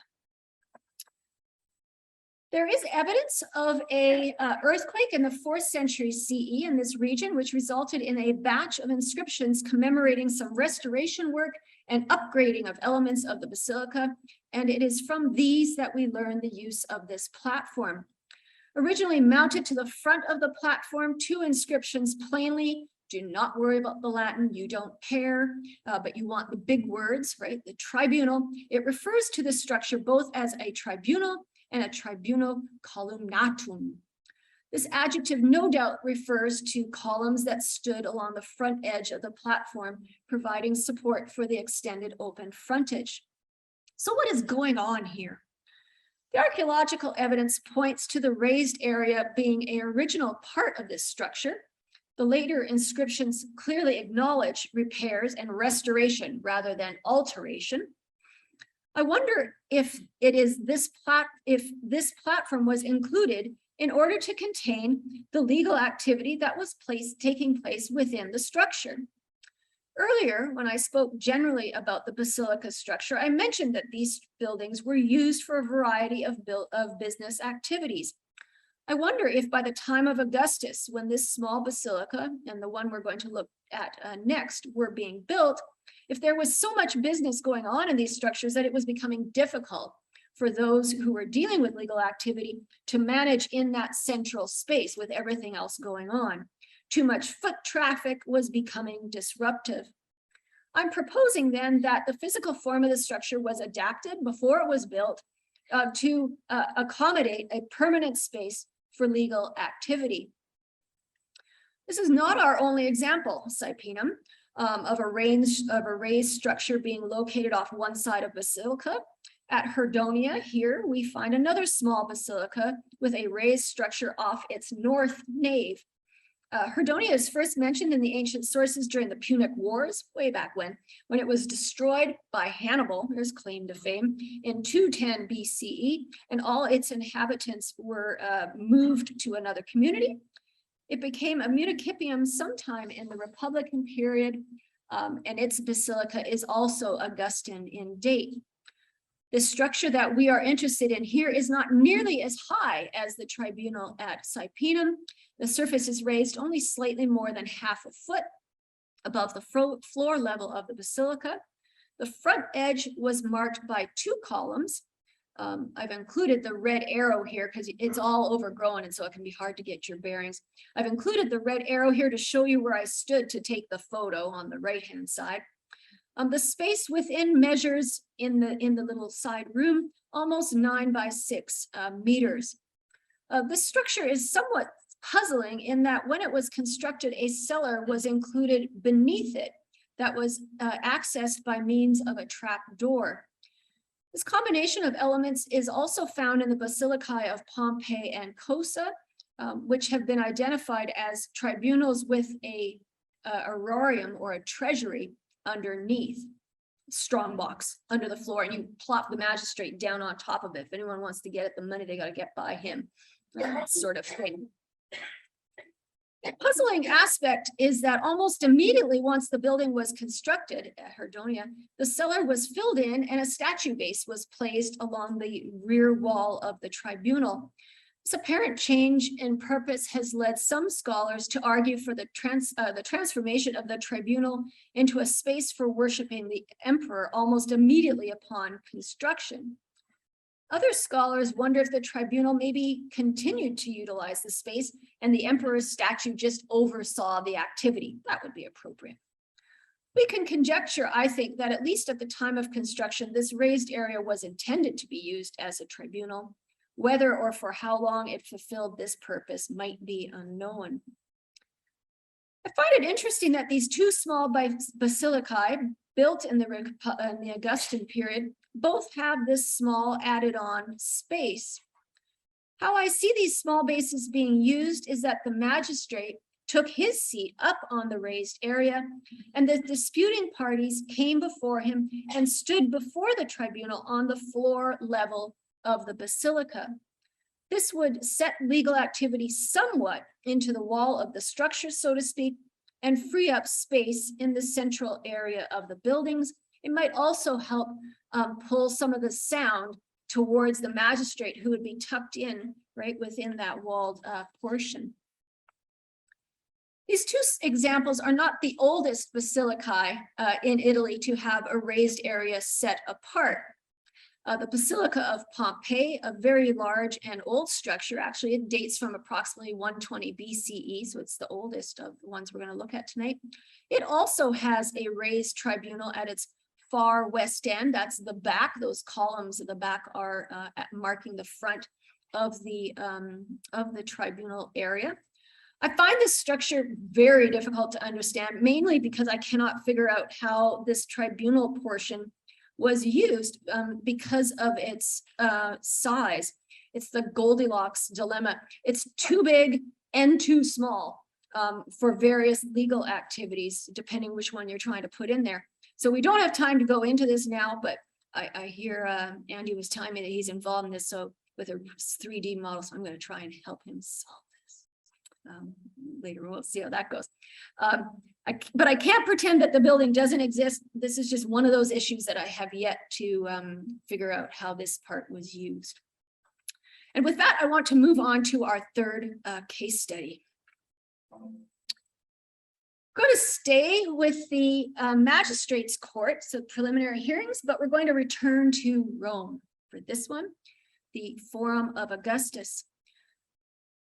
There is evidence of an earthquake in the 4th century CE in this region, which resulted in a batch of inscriptions commemorating some restoration work and upgrading of elements of the basilica. And it is from these that we learn the use of this platform. Originally mounted to the front of the platform, 2 inscriptions plainly: do not worry about the Latin, you don't care, but you want the big words, right? The tribunal. It refers to the structure both as a tribunal and a tribunal columnatum. This adjective no doubt refers to columns that stood along the front edge of the platform, providing support for the extended open frontage. So what is going on here? The archaeological evidence points to the raised area being an original part of this structure. The later inscriptions clearly acknowledge repairs and restoration rather than alteration. I wonder if this platform was included in order to contain the legal activity that was taking place within the structure. Earlier, when I spoke generally about the basilica structure, I mentioned that these buildings were used for a variety of business activities. I wonder if by the time of Augustus, when this small basilica and the one we're going to look at next were being built, if there was so much business going on in these structures that it was becoming difficult for those who were dealing with legal activity to manage in that central space with everything else going on. Too much foot traffic was becoming disruptive. I'm proposing then that the physical form of the structure was adapted before it was built to accommodate a permanent space for legal activity. This is not our only example, Cypinum, of a raised structure being located off one side of Basilica. At Herdonia here, we find another small basilica with a raised structure off its north nave. Herdonia is first mentioned in the ancient sources during the Punic Wars, way back when it was destroyed by Hannibal, there's claim to fame, in 210 BCE, and all its inhabitants were moved to another community. It became a municipium sometime in the Republican period, and its basilica is also Augustan in date. The structure that we are interested in here is not nearly as high as the tribunal at Cypinum. The surface is raised only slightly more than half a foot above the floor level of the basilica. The front edge was marked by 2 columns. I've included the red arrow here because it's all overgrown and so it can be hard to get your bearings. I've included the red arrow here to show you where I stood to take the photo on the right-hand side. The space within measures in the little side room almost 9 by 6 meters. This structure is somewhat puzzling in that when it was constructed, a cellar was included beneath it that was accessed by means of a trap door. This combination of elements is also found in the Basilicae of Pompeii and Cosa, which have been identified as tribunals with a aurarium or a treasury underneath, strong box under the floor, and you plop the magistrate down on top of it. If anyone wants to get at the money, they got to get by him, that sort of thing. The puzzling aspect is that almost immediately once the building was constructed at Herdonia, the cellar was filled in and a statue base was placed along the rear wall of the tribunal. This apparent change in purpose has led some scholars to argue for the transformation of the tribunal into a space for worshiping the emperor almost immediately upon construction. Other scholars wonder if the tribunal maybe continued to utilize the space and the emperor's statue just oversaw the activity. That would be appropriate. We can conjecture, I think, that at least at the time of construction, this raised area was intended to be used as a tribunal. Whether or for how long it fulfilled this purpose might be unknown. I find it interesting that these 2 small basilicae built in the Augustan period both have this small added on space. How I see these small bases being used is that the magistrate took his seat up on the raised area and the disputing parties came before him and stood before the tribunal on the floor level of the basilica. This would set legal activity somewhat into the wall of the structure, so to speak, and free up space in the central area of the buildings. It might also help pull some of the sound towards the magistrate who would be tucked in right within that walled portion. These 2 examples are not the oldest basilicae in Italy to have a raised area set apart. The Basilica of Pompeii, a very large and old structure, actually it dates from approximately 120 BCE, so it's the oldest of the ones we're going to look at tonight. It also has a raised tribunal at its far west end. That's the back. Those columns at the back are marking the front of the tribunal area. I find this structure very difficult to understand, mainly because I cannot figure out how this tribunal portion was used because of its size. It's the Goldilocks dilemma. It's too big and too small for various legal activities, depending which one you're trying to put in there. So we don't have time to go into this now, but I hear Andy was telling me that he's involved in this, so with a 3D model, so I'm going to try and help him solve this. Later, we'll see how that goes. But I can't pretend that the building doesn't exist. This is just one of those issues that I have yet to figure out how this part was used. And with that, I want to move on to our 3rd case study. I'm going to stay with the magistrates' court, so preliminary hearings, but we're going to return to Rome for this one, the Forum of Augustus.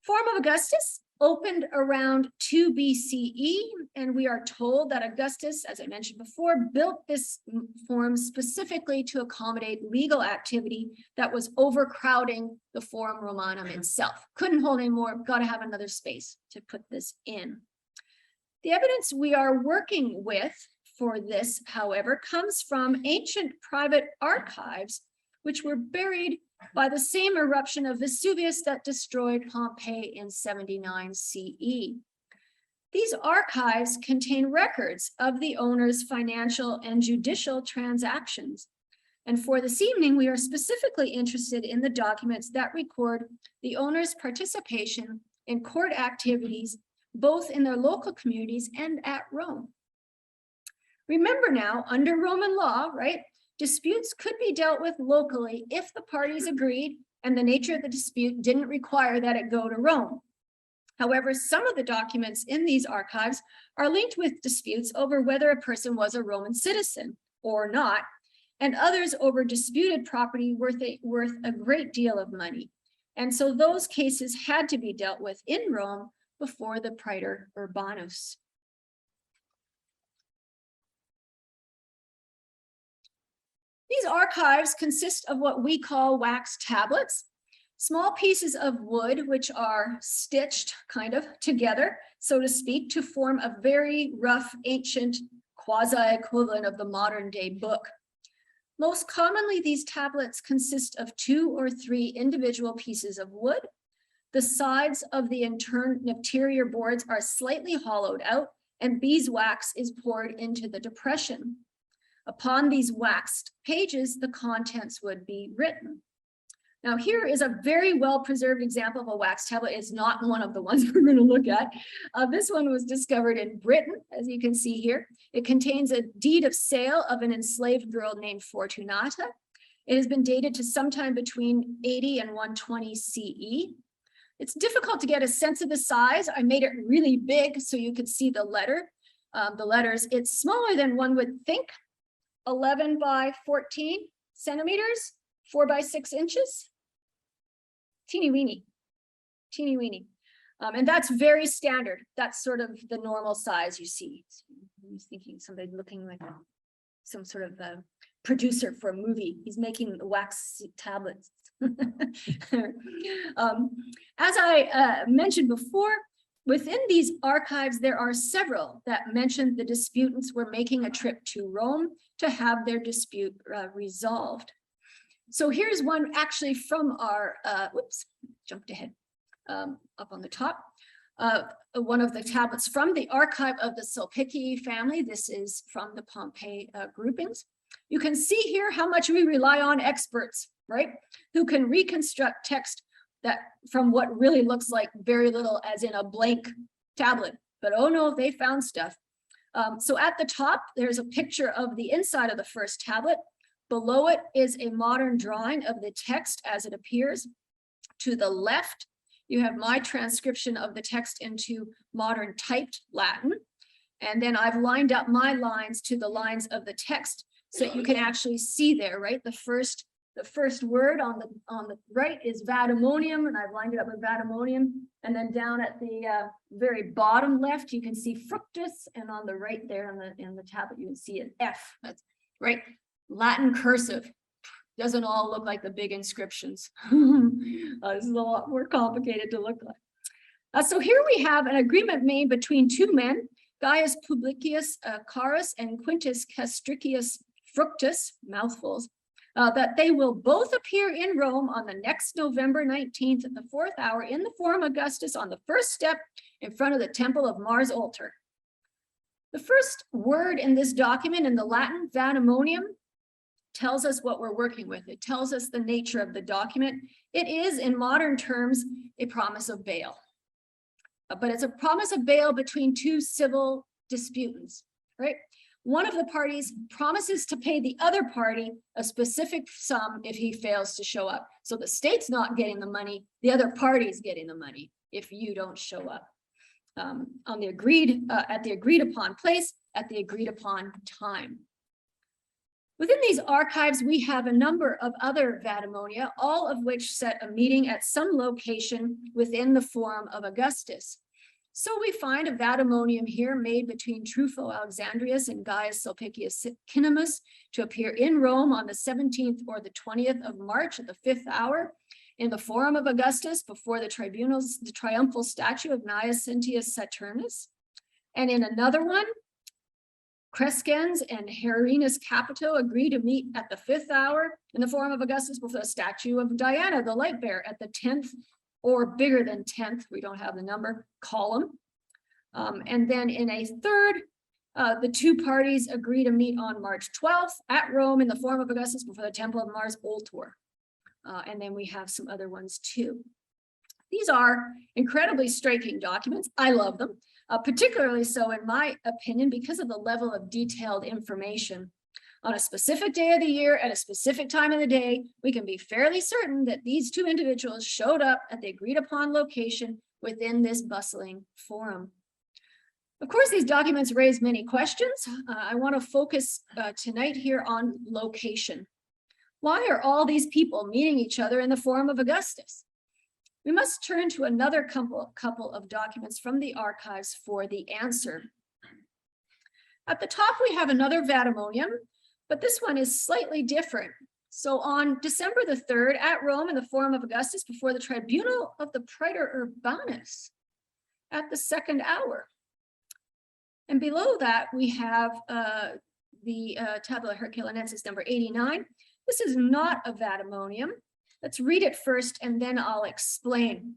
Forum of Augustus opened around 2 BCE, and we are told that Augustus, as I mentioned before, built this forum specifically to accommodate legal activity that was overcrowding the Forum Romanum itself. Couldn't hold anymore, got to have another space to put this in. The evidence we are working with for this, however, comes from ancient private archives, which were buried by the same eruption of Vesuvius that destroyed Pompeii in 79 CE. These archives contain records of the owner's financial and judicial transactions. And for this evening, we are specifically interested in the documents that record the owner's participation in court activities, both in their local communities and at Rome. Remember now, under Roman law, right, Disputes could be dealt with locally if the parties agreed and the nature of the dispute didn't require that it go to Rome. However, some of the documents in these archives are linked with disputes over whether a person was a Roman citizen or not, and others over disputed property worth a great deal of money. And so those cases had to be dealt with in Rome before the Praetor Urbanus. These archives consist of what we call wax tablets, small pieces of wood which are stitched kind of together, so to speak, to form a very rough ancient quasi-equivalent of the modern day book. Most commonly, these tablets consist of 2 or 3 individual pieces of wood. The sides of the interior boards are slightly hollowed out, and beeswax is poured into the depression. Upon these waxed pages, the contents would be written. Now, here is a very well-preserved example of a wax tablet. It's not one of the ones we're going to look at. This one was discovered in Britain, as you can see here. It contains a deed of sale of an enslaved girl named Fortunata. It has been dated to sometime between 80 and 120 CE. It's difficult to get a sense of the size. I made it really big so you could see the letters. It's smaller than one would think. 11 by 14 centimeters, 4 by 6 inches. Teeny weeny, teeny weeny. And that's very standard. That's sort of the normal size you see. I'm thinking somebody looking like some sort of producer for a movie. He's making wax tablets. As I mentioned before, within these archives, there are several that mention the disputants were making a trip to Rome to have their dispute resolved. So here's one actually from our, jumped ahead, up on the top. One of the tablets from the archive of the Sulpicii family. This is from the Pompeii groupings. You can see here how much we rely on experts, right? Who can reconstruct text that from what really looks like very little, as in a blank tablet. But oh no, they found stuff. So at the top, there's a picture of the inside of the first tablet. Below it is a modern drawing of the text as it appears. To the left, you have my transcription of the text into modern typed Latin. And then I've lined up my lines to the lines of the text so you can actually see there, right? The first word on the right is vademonium, and I've lined it up with vademonium. And then down at the very bottom left, you can see fructus, and on the right there in the tablet, you can see an F. That's right. Latin cursive. Doesn't all look like the big inscriptions. This is a lot more complicated to look like. So here we have an agreement made between 2 men, Gaius Publicius Carus and Quintus Castricius Fructus, mouthfuls, that they will both appear in Rome on the next November 19th at the 4th hour in the Forum Augustus on the first step in front of the Temple of Mars altar. The first word in this document in the Latin, vademonium, tells us what we're working with. It tells us the nature of the document. It is, in modern terms, a promise of bail. But it's a promise of bail between 2 civil disputants, right? One of the parties promises to pay the other party a specific sum if he fails to show up. So the state's not getting the money, the other party's getting the money if you don't show up. At the agreed upon place, at the agreed upon time. Within these archives, we have a number of other vademonia, all of which set a meeting at some location within the Forum of Augustus. So we find a vademonium here made between Trufo Alexandrius and Gaius Sulpicius Cinnamus to appear in Rome on the 17th or the 20th of March at the 5th hour in the Forum of Augustus before the triumphal statue of Gnaeus Sentius Saturnus. And in another one, Crescens and Herenus Capito agree to meet at the 5th hour in the Forum of Augustus before the statue of Diana, the light bearer, at the 10th or bigger than 10th, we don't have the number, column. And then in a third, the 2 parties agree to meet on March 12th at Rome in the Forum of Augustus before the Temple of Mars altar. And then we have some other ones too. These are incredibly striking documents. I love them. Particularly so, in my opinion, because of the level of detailed information. on a specific day of the year at a specific time of the day, we can be fairly certain that these two individuals showed up at the agreed upon location within this bustling forum. Of course, these documents raise many questions. I want to focus tonight here on location. Why are all these people meeting each other in the Forum of Augustus? We must turn to another couple of documents from the archives for the answer. At the top, we have another Vatimonium, but this one is slightly different. So on December the 3rd at Rome in the Forum of Augustus before the tribunal of the praetor Urbanus at the 2nd hour. And below that, we have the Tabula Herculanensis number 89. This is not a Vatimonium. Let's read it first and then I'll explain.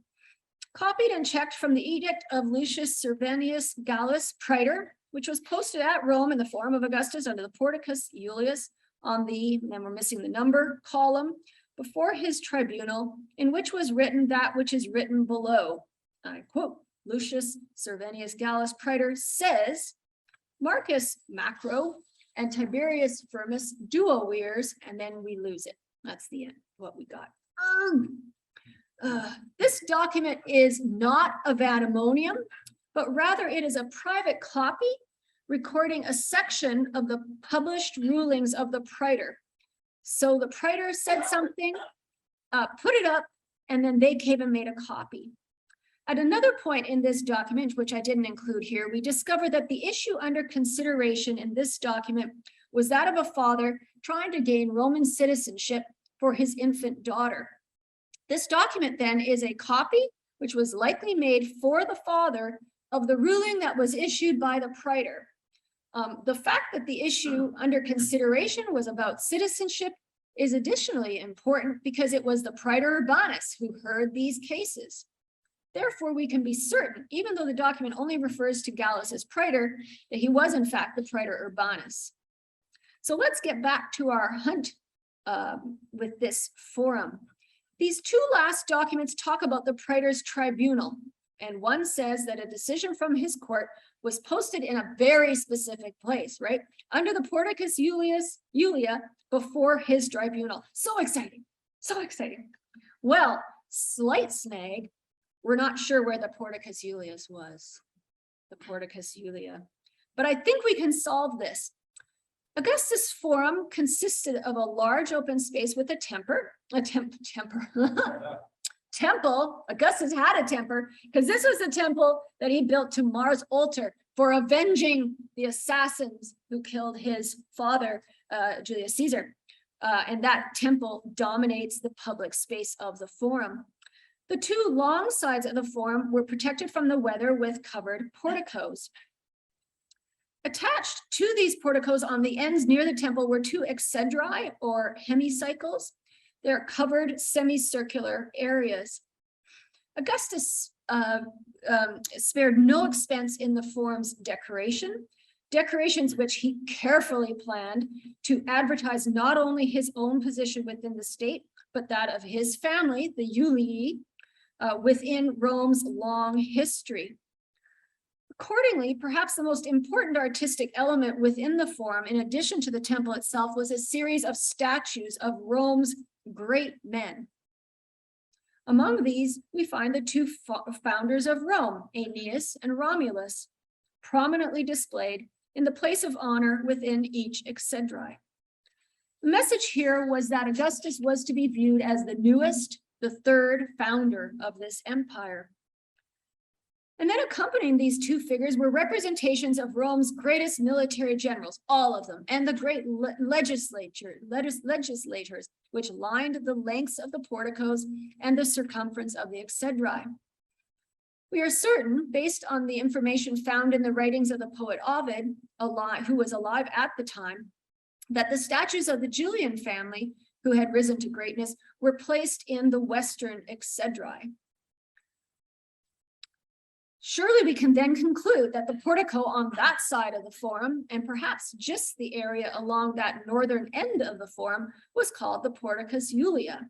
Copied and checked from the edict of Lucius Servinius Gallus Praetor, which was posted at Rome in the Forum of Augustus under the Porticus Julius on the, and then we're missing the number, column before his tribunal, in which was written that which is written below. I quote, Lucius Servinius Gallus Praetor says, Marcus Macro and Tiberius Firmus duovirs, and then we lose it. That's the end, what we got. This document is not a Vatimonium, but rather it is a private copy recording a section of the published rulings of the praetor. So the praetor said something, put it up, and then they came and made a copy. At another point in this document, which I didn't include here, we discovered that the issue under consideration in this document was that of a father trying to gain Roman citizenship for his infant daughter. This document then is a copy, which was likely made for the father of the ruling that was issued by the praetor. The fact that the issue under consideration was about citizenship is additionally important because it was the praetor Urbanus who heard these cases. Therefore, we can be certain, even though the document only refers to Gallus as praetor, that he was in fact the praetor Urbanus. So let's get back to our hunt with this forum. These two last documents talk about the praetor's tribunal, and one says that a decision from his court was posted in a very specific place, right? Under the Porticus Julia before his tribunal. So exciting, so exciting. Well, slight snag, we're not sure where the Porticus Julius was, the Porticus Julia, but I think we can solve this. Augustus Forum consisted of a large open space with a temple. Augustus had a temple because this was the temple that he built to Mars altar for avenging the assassins who killed his father, Julius Caesar. And that temple dominates the public space of the forum. The two long sides of the forum were protected from the weather with covered porticos. Attached to these porticos on the ends near the temple were two exedri or hemicycles. They're covered semicircular areas. Augustus spared no expense in the forum's decorations which he carefully planned to advertise not only his own position within the state, but that of his family, the Julii, within Rome's long history. Accordingly, perhaps the most important artistic element within the forum, in addition to the temple itself, was a series of statues of Rome's great men. Among these, we find the two founders of Rome, Aeneas and Romulus, prominently displayed in the place of honor within each exedri. The message here was that Augustus was to be viewed as the newest, the third founder of this empire. And then accompanying these two figures were representations of Rome's greatest military generals, all of them, and the great legislators, which lined the lengths of the porticos and the circumference of the exedri. We are certain, based on the information found in the writings of the poet Ovid, who was alive at the time, that the statues of the Julian family, who had risen to greatness, were placed in the western exedri. Surely we can then conclude that the portico on that side of the forum, and perhaps just the area along that northern end of the forum, was called the Porticus Julia.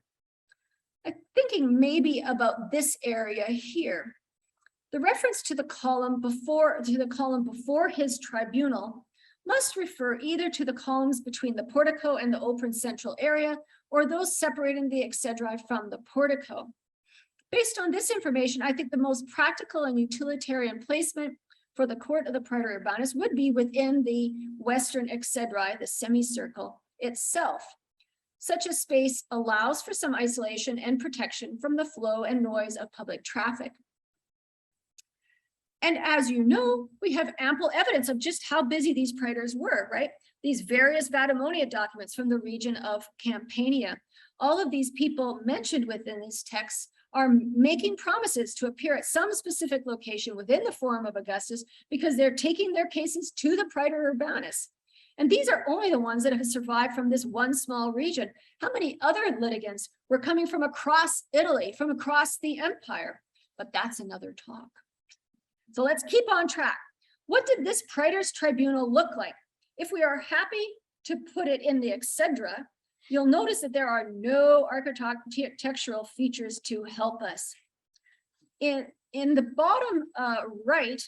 I'm thinking maybe about this area here. The reference to the column before his tribunal must refer either to the columns between the portico and the open central area, or those separating the exedrae from the portico. Based on this information, I think the most practical and utilitarian placement for the court of the praetor urbanus would be within the western exedrae, the semicircle itself. Such a space allows for some isolation and protection from the flow and noise of public traffic. And as you know, we have ample evidence of just how busy these praetors were, right? These various Vadamonia documents from the region of Campania. All of these people mentioned within this text are making promises to appear at some specific location within the Forum of Augustus because they're taking their cases to the praetor urbanus. And these are only the ones that have survived from this one small region. How many other litigants were coming from across Italy, from across the empire? But that's another talk. So let's keep on track. What did this praetor's tribunal look like? If we are happy to put it in the exedra, you'll notice that there are no architectural features to help us. In the bottom right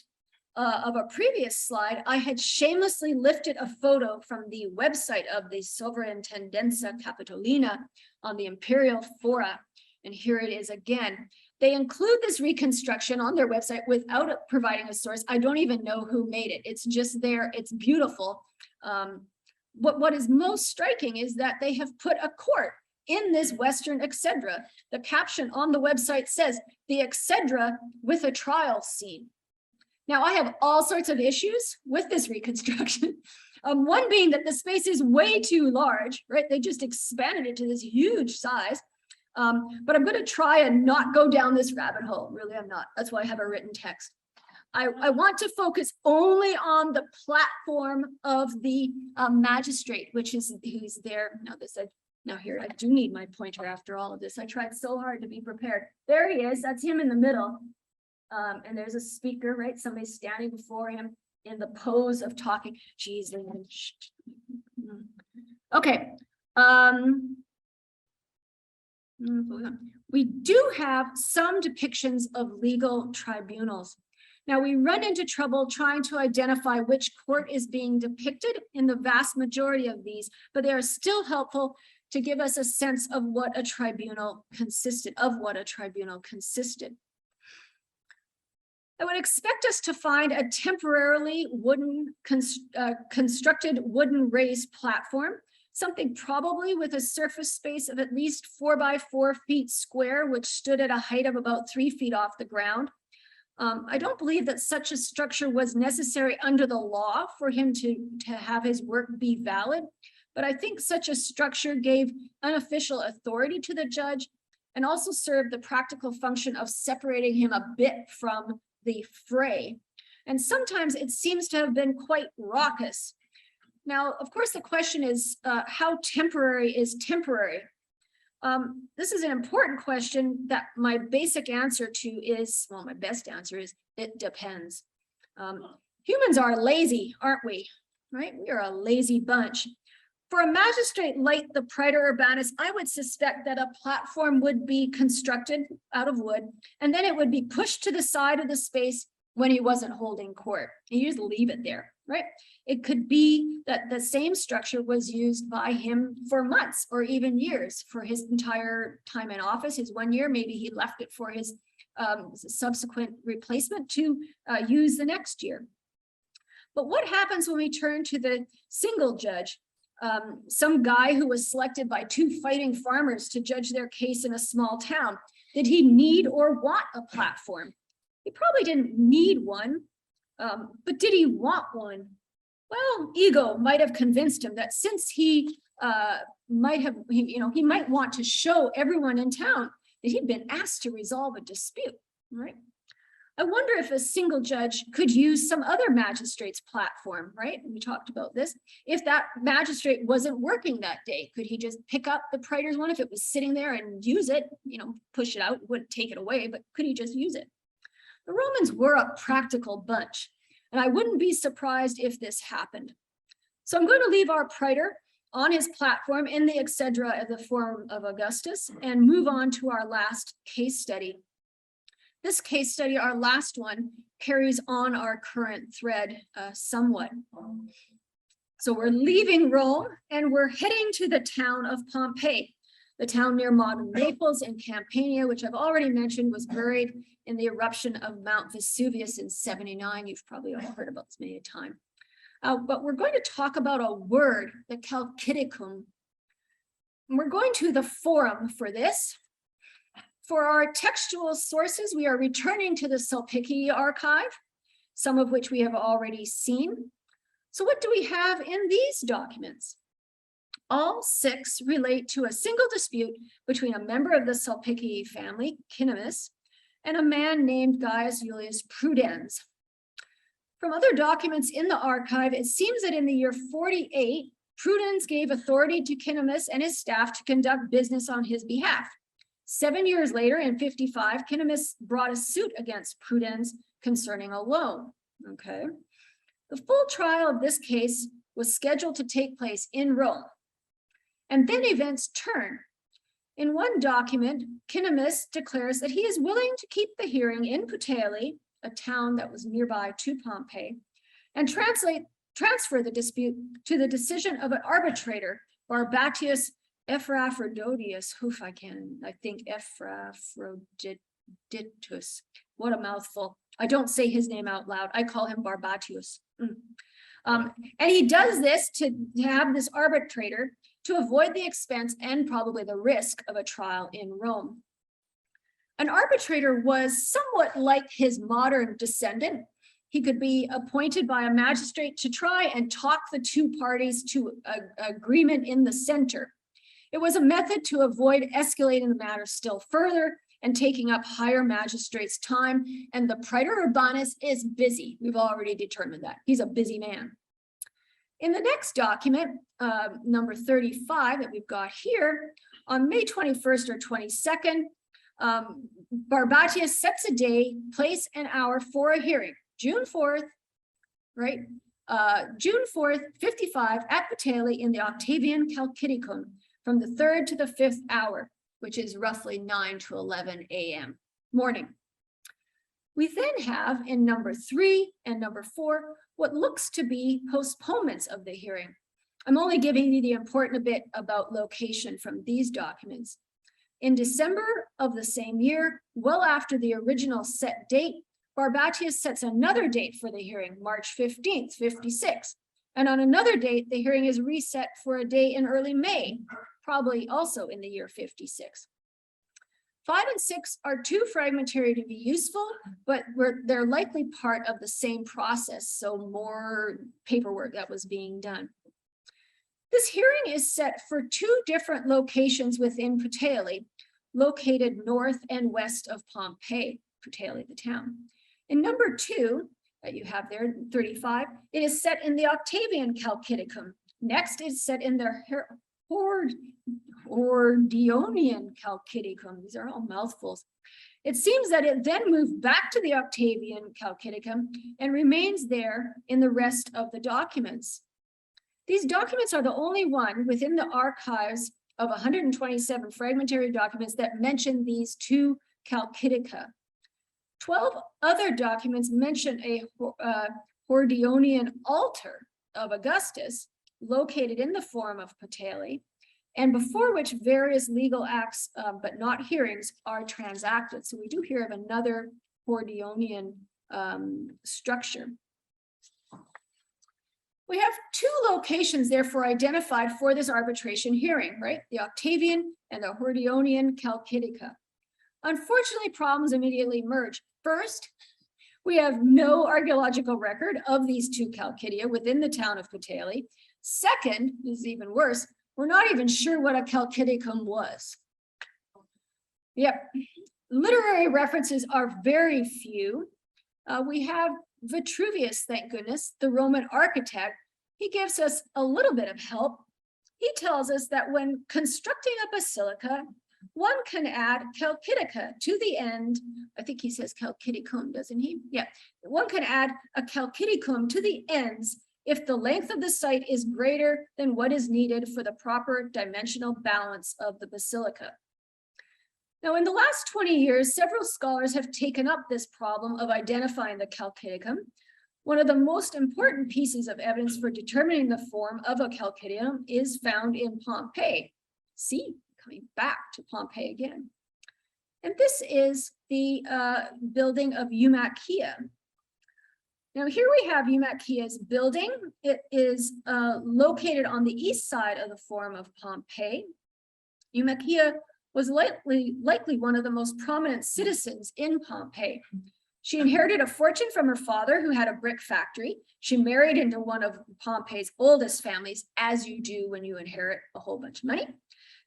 of a previous slide, I had shamelessly lifted a photo from the website of the Sovrintendenza Capitolina on the Imperial Fora, and here it is again. They include this reconstruction on their website without providing a source. I don't even know who made it. It's just there. It's beautiful. What is most striking is that they have put a court in this Western exedra. The caption on the website says, the exedra with a trial scene. Now, I have all sorts of issues with this reconstruction. One being that the space is way too large, right? They just expanded it to this huge size. But I'm going to try and not go down this rabbit hole. Really, I'm not. That's why I have a written text. I want to focus only on the platform of the magistrate, which is who's there. Now here, I do need my pointer after all of this. I tried so hard to be prepared. There he is. That's him in the middle. And there's a speaker, right? Somebody's standing before him in the pose of talking. Geez. Okay. We do have some depictions of legal tribunals. Now, we run into trouble trying to identify which court is being depicted in the vast majority of these, but they are still helpful to give us a sense of what a tribunal consisted. I would expect us to find a temporarily constructed wooden raised platform, something probably with a surface space of at least 4 by 4 feet square, which stood at a height of about 3 feet off the ground. I don't believe that such a structure was necessary under the law for him to have his work be valid, but I think such a structure gave unofficial authority to the judge and also served the practical function of separating him a bit from the fray. And sometimes it seems to have been quite raucous. Now, of course, the question is, how temporary is temporary? This is an important question that my basic answer to is, well, my best answer is, it depends. Humans are lazy, aren't we? Right? We are a lazy bunch. For a magistrate like the praetor urbanus, I would suspect that a platform would be constructed out of wood, and then it would be pushed to the side of the space when he wasn't holding court. You just leave it there, right? It could be that the same structure was used by him for months or even years for his entire time in office. His 1 year, maybe he left it for his subsequent replacement to use the next year. But what happens when we turn to the single judge? Some guy who was selected by 2 fighting farmers to judge their case in a small town. Did he need or want a platform? He probably didn't need one, but did he want one? Well, ego might have convinced him that since he might want to show everyone in town that he'd been asked to resolve a dispute, right? I wonder if a single judge could use some other magistrate's platform, right? We talked about this. If that magistrate wasn't working that day, could he just pick up the praetor's one if it was sitting there and use it, push it out, wouldn't take it away, but could he just use it? The Romans were a practical bunch, and I wouldn't be surprised if this happened. So I'm going to leave our praetor on his platform in the exedra of the Forum of Augustus and move on to our last case study. This case study, our last one, carries on our current thread somewhat. So we're leaving Rome and we're heading to the town of Pompeii, the town near modern Naples in Campania, which I've already mentioned was buried in the eruption of Mount Vesuvius in 79. You've probably all heard about this many a time. But we're going to talk about a word, the Chalkidicum. And we're going to the Forum for this. For our textual sources, we are returning to the Sulpicia archive, some of which we have already seen. So what do we have in these documents? All 6 relate to a single dispute between a member of the Sulpicii family, Cinemus, and a man named Gaius Julius Prudens. From other documents in the archive, it seems that in the year 48, Prudens gave authority to Cinemus and his staff to conduct business on his behalf. 7 years later, in 55, Cinemus brought a suit against Prudens concerning a loan. Okay. The full trial of this case was scheduled to take place in Rome. And then events turn. In one document, Cinemus declares that he is willing to keep the hearing in Puteoli, a town that was nearby to Pompeii, and transfer the dispute to the decision of an arbitrator, Barbatius Ephrafroditus, I think Ephrafroditus. What a mouthful. I don't say his name out loud. I call him Barbatius. And he does this to have this arbitrator to avoid the expense and probably the risk of a trial in Rome. An arbitrator was somewhat like his modern descendant. He could be appointed by a magistrate to try and talk the two parties to an agreement in the center. It was a method to avoid escalating the matter still further and taking up higher magistrates' time. And the praetor urbanus is busy. We've already determined that. He's a busy man. In the next document, number 35 that we've got here, on May 21st or 22nd, Barbatius sets a day, place, and hour for a hearing. June 4th, right? June 4th, 55 at Puteoli in the Octavian Chalkidicum from the 3rd to the 5th hour, which is roughly 9 to 11 a.m. morning. We then have in number 3 and number 4, what looks to be postponements of the hearing. I'm only giving you the important bit about location from these documents. In December of the same year, well after the original set date, Barbatius sets another date for the hearing, March 15th, 56. And on another date, the hearing is reset for a day in early May, probably also in the year 56. 5 and 6 are too fragmentary to be useful, but they're likely part of the same process, so more paperwork that was being done. This hearing is set for 2 different locations within Puteoli, located north and west of Pompeii, Puteoli, the town. In number 2, that you have there, 35, it is set in the Octavian Chalkidicum. Next, it's set in the Hordionian Chalkidicum. These are all mouthfuls. It seems that it then moved back to the Octavian Chalkidicum and remains there in the rest of the documents. These documents are the only one within the archives of 127 fragmentary documents that mention these 2 Chalkidica. 12 other documents mention a Hordionian altar of Augustus located in the Forum of Puteoli, and before which various legal acts, but not hearings, are transacted. So we do hear of another Hordionian structure. We have 2 locations therefore identified for this arbitration hearing, right? The Octavian and the Hordionian Chalkidica. Unfortunately, problems immediately emerge. First, we have no archaeological record of these 2 Chalkidia within the town of Puteoli. Second, this is even worse, we're not even sure what a Chalkidicum was. Yep, literary references are very few. We have Vitruvius, thank goodness, the Roman architect. He gives us a little bit of help. He tells us that when constructing a basilica, one can add Chalkidica to the end. I think he says Chalkidicum, doesn't he? Yeah, one can add a Chalkidicum to the ends if the length of the site is greater than what is needed for the proper dimensional balance of the basilica. Now, in the last 20 years, several scholars have taken up this problem of identifying the Chalkidicum. One of the most important pieces of evidence for determining the form of a Chalcidium is found in Pompeii. See, coming back to Pompeii again. And this is the building of Eumachia. Now here we have Eumachia's building. It is located on the east side of the Forum of Pompeii. Eumachia was likely one of the most prominent citizens in Pompeii. She inherited a fortune from her father, who had a brick factory. She married into one of Pompeii's oldest families, as you do when you inherit a whole bunch of money.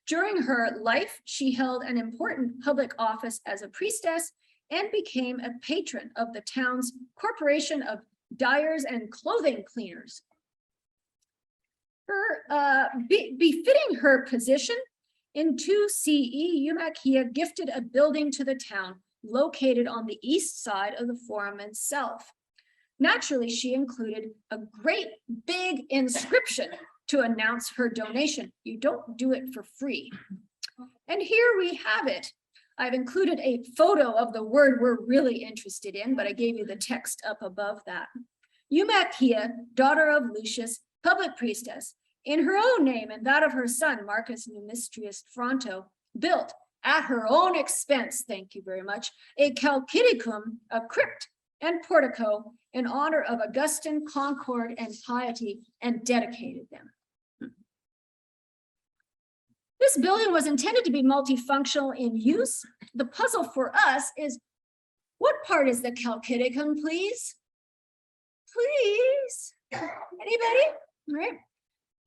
During her life, she held an important public office as a priestess and became a patron of the town's corporation of dyers and clothing cleaners. Befitting her position, in 2 CE, Eumachia gifted a building to the town located on the east side of the Forum itself. Naturally, she included a great big inscription to announce her donation. You don't do it for free. And here we have it. I've included a photo of the word we're really interested in, but I gave you the text up above that. Eumachia, daughter of Lucius, public priestess, in her own name and that of her son, Marcus Numistrius Fronto, built at her own expense, thank you very much, a Chalcidicum, a crypt and portico in honor of Augustan concord and piety, and dedicated them. This building was intended to be multifunctional in use. The puzzle for us is, what part is the Chalcidicum, please? Please? Anybody? All right.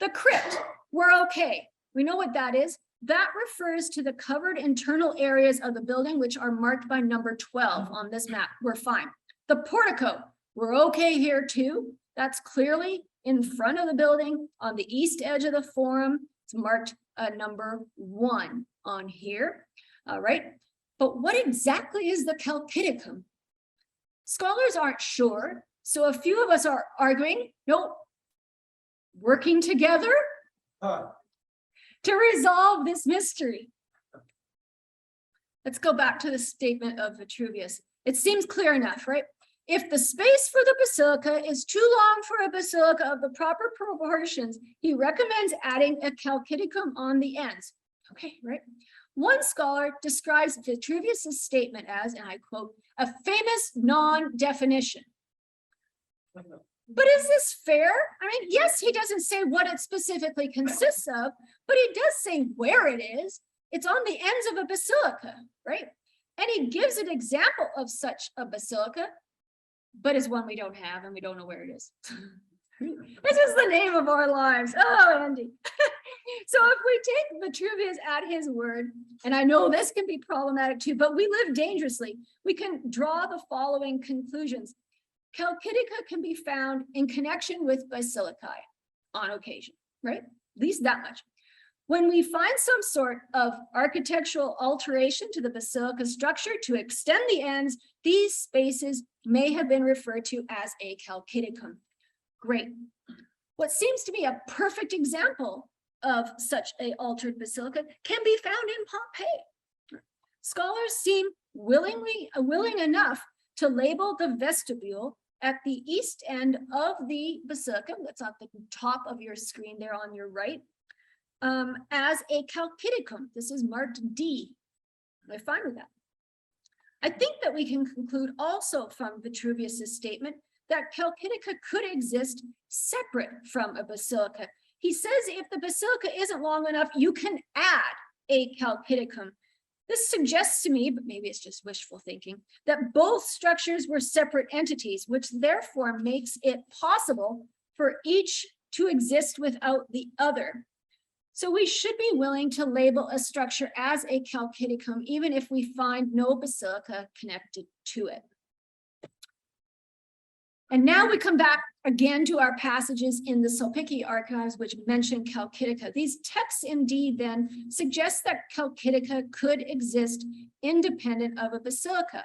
The crypt, we're okay. We know what that is. That refers to the covered internal areas of the building, which are marked by number 12 on this map. We're fine. The portico, we're okay here too. That's clearly in front of the building on the east edge of the Forum. It's marked number 1 on here. All right. But what exactly is the Chalcidicum? Scholars aren't sure. So a few of us are arguing, no, working together to resolve this mystery. Let's go back to the statement of Vitruvius. It seems clear enough, right? If the space for the basilica is too long for a basilica of the proper proportions, he recommends adding a Chalcidicum on the ends. Okay, right? One scholar describes Vitruvius's statement as, and I quote, a famous non-definition. But is this fair? I mean, yes, he doesn't say what it specifically consists of, but he does say where it is. It's on the ends of a basilica, right? And he gives an example of such a basilica, but it's one we don't have and we don't know where it is. This is the name of our lives. Oh, Andy. So if we take Vitruvius at his word, and I know this can be problematic too, but we live dangerously, we can draw the following conclusions. Chalcidica can be found in connection with Basilicae on occasion, right? At least that much. When we find some sort of architectural alteration to the basilica structure to extend the ends, these spaces may have been referred to as a Chalcidicum. Great. What seems to be a perfect example of such an altered basilica can be found in Pompeii. Scholars seem willing enough to label the vestibule at the east end of the basilica, that's at the top of your screen there on your right, as a Chalcidicum. This is marked D. I'm fine with that. I think that we can conclude also from Vitruvius's statement that Chalcidica could exist separate from a basilica. He says if the basilica isn't long enough, you can add a Chalcidicum. This suggests to me, but maybe it's just wishful thinking, that both structures were separate entities, which therefore makes it possible for each to exist without the other. So we should be willing to label a structure as a Chalcidicum, even if we find no basilica connected to it. And now we come back again to our passages in the Sulpician archives, which mention Chalcidica. These texts indeed then suggest that Chalcidica could exist independent of a basilica.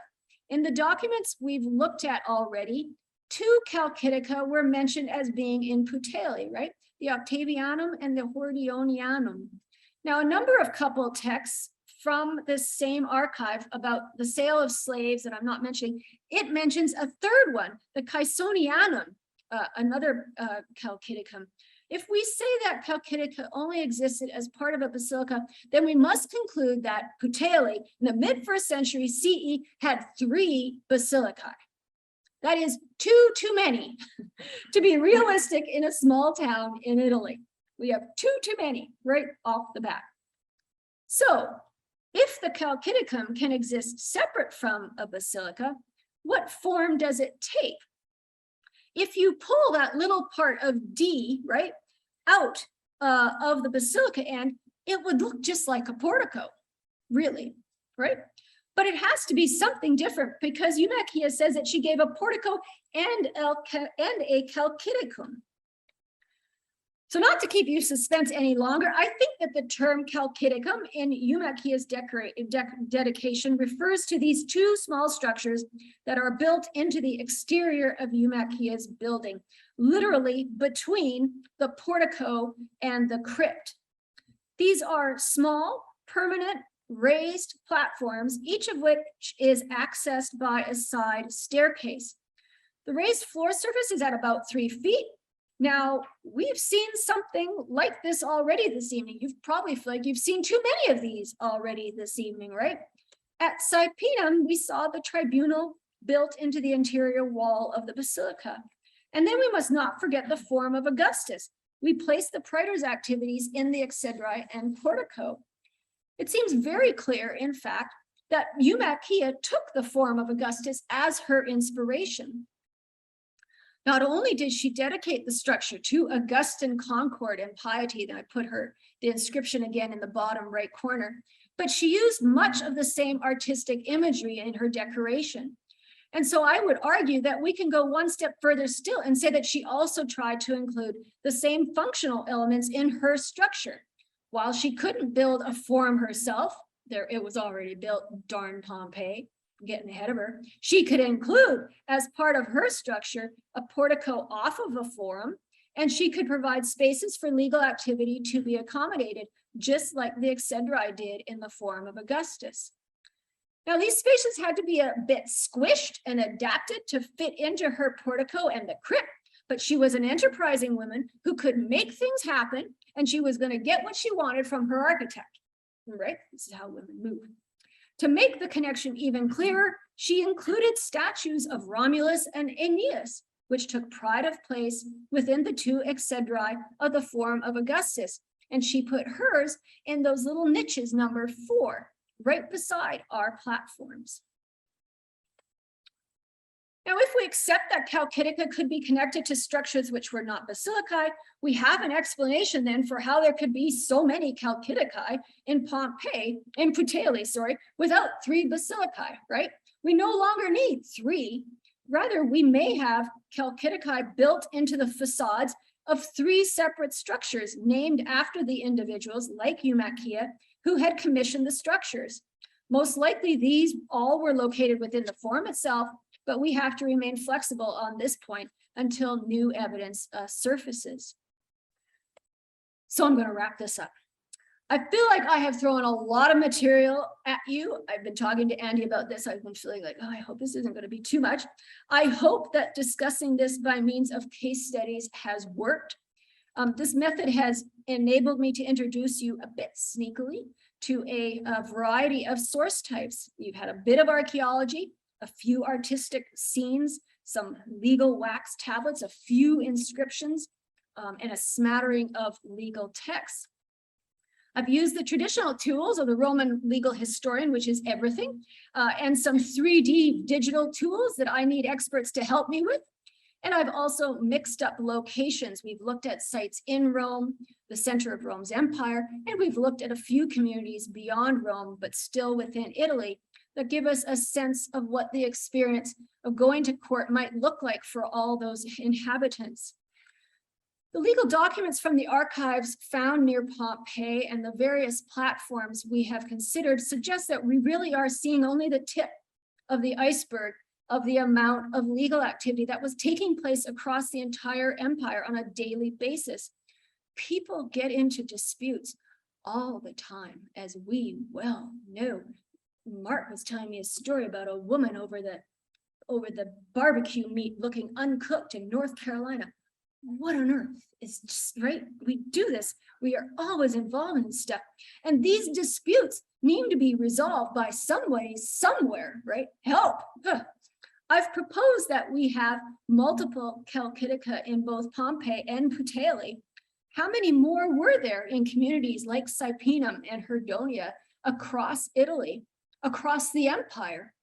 In the documents we've looked at already, 2 Chalcidica were mentioned as being in Puteoli, right? The Octavianum and the Hordionianum. Now, a number of couple texts from this same archive about the sale of slaves that I'm not mentioning, it mentions a third one, the Caesonianum, another Chalkidicum. If we say that Chalcidica only existed as part of a basilica, then we must conclude that Puteoli in the mid-1st century CE had 3 basilicae. That is too many to be realistic in a small town in Italy. We have too many right off the bat. So if the Chalcidicum can exist separate from a basilica, what form does it take? If you pull that little part of D, right, out of the basilica end, it would look just like a portico, really, right? But it has to be something different because Eumacheia says that she gave a portico and a Chalcidicum. So not to keep you suspense any longer, I think that the term Chalcidicum in Eumacheia's dedication refers to these 2 small structures that are built into the exterior of Eumacheia's building, literally between the portico and the crypt. These are small, permanent, raised platforms, each of which is accessed by a side staircase. The raised floor surface is at about 3 feet. Now, we've seen something like this already this evening. You've probably feel like you've seen too many of these already this evening, right? At Cypenum, we saw the tribunal built into the interior wall of the basilica. And then we must not forget the Forum of Augustus. We placed the praetor's activities in the exedrai and portico. It seems very clear, in fact, that Eumacheia took the Forum of Augustus as her inspiration. Not only did she dedicate the structure to Augustan concord and piety, then I put the inscription again in the bottom right corner, but she used much of the same artistic imagery in her decoration. And so I would argue that we can go one step further still and say that she also tried to include the same functional elements in her structure. While she couldn't build a forum herself, it was already built, darn Pompeii, getting ahead of her, she could include as part of her structure a portico off of a forum, and she could provide spaces for legal activity to be accommodated, just like the exedrai did in the Forum of Augustus. Now, these spaces had to be a bit squished and adapted to fit into her portico and the crypt, but she was an enterprising woman who could make things happen, and she was going to get what she wanted from her architect, right? This is how women move. To make the connection even clearer, she included statues of Romulus and Aeneas, which took pride of place within the 2 exedrai of the Forum of Augustus, and she put hers in those little niches numbered 4, right beside our platforms. Now, if we accept that Chalcidica could be connected to structures which were not basilicae, we have an explanation then for how there could be so many Chalcidicae in Puteoli, without 3 basilicae, right? We no longer need 3. Rather, we may have Chalcidicae built into the facades of 3 separate structures named after the individuals, like Eumacheia, who had commissioned the structures. Most likely, these all were located within the forum itself, but we have to remain flexible on this point until new evidence surfaces. So I'm going to wrap this up. I feel like I have thrown a lot of material at you. I've been talking to Andy about this. I've been feeling like, oh, I hope this isn't going to be too much. I hope that discussing this by means of case studies has worked. This method has enabled me to introduce you a bit sneakily to a variety of source types. You've had a bit of archaeology, a few artistic scenes, some legal wax tablets, a few inscriptions, and a smattering of legal texts. I've used the traditional tools of the Roman legal historian, which is everything, and some 3D digital tools that I need experts to help me with. And I've also mixed up locations. We've looked at sites in Rome, the center of Rome's empire, and we've looked at a few communities beyond Rome, but still within Italy, that give us a sense of what the experience of going to court might look like for all those inhabitants. The legal documents from the archives found near Pompeii and the various platforms we have considered suggest that we really are seeing only the tip of the iceberg of the amount of legal activity that was taking place across the entire empire on a daily basis. People get into disputes all the time, as we well know. Mark was telling me a story about a woman over the barbecue meat looking uncooked in North Carolina. What on earth is just right? We do this. We are always involved in stuff. And these disputes need to be resolved by some way, somewhere, right? Help. Ugh. I've proposed that we have multiple Chalcidica in both Pompeii and Puteoli. How many more were there in communities like Cypenum and Herdonia across Italy, across the empire?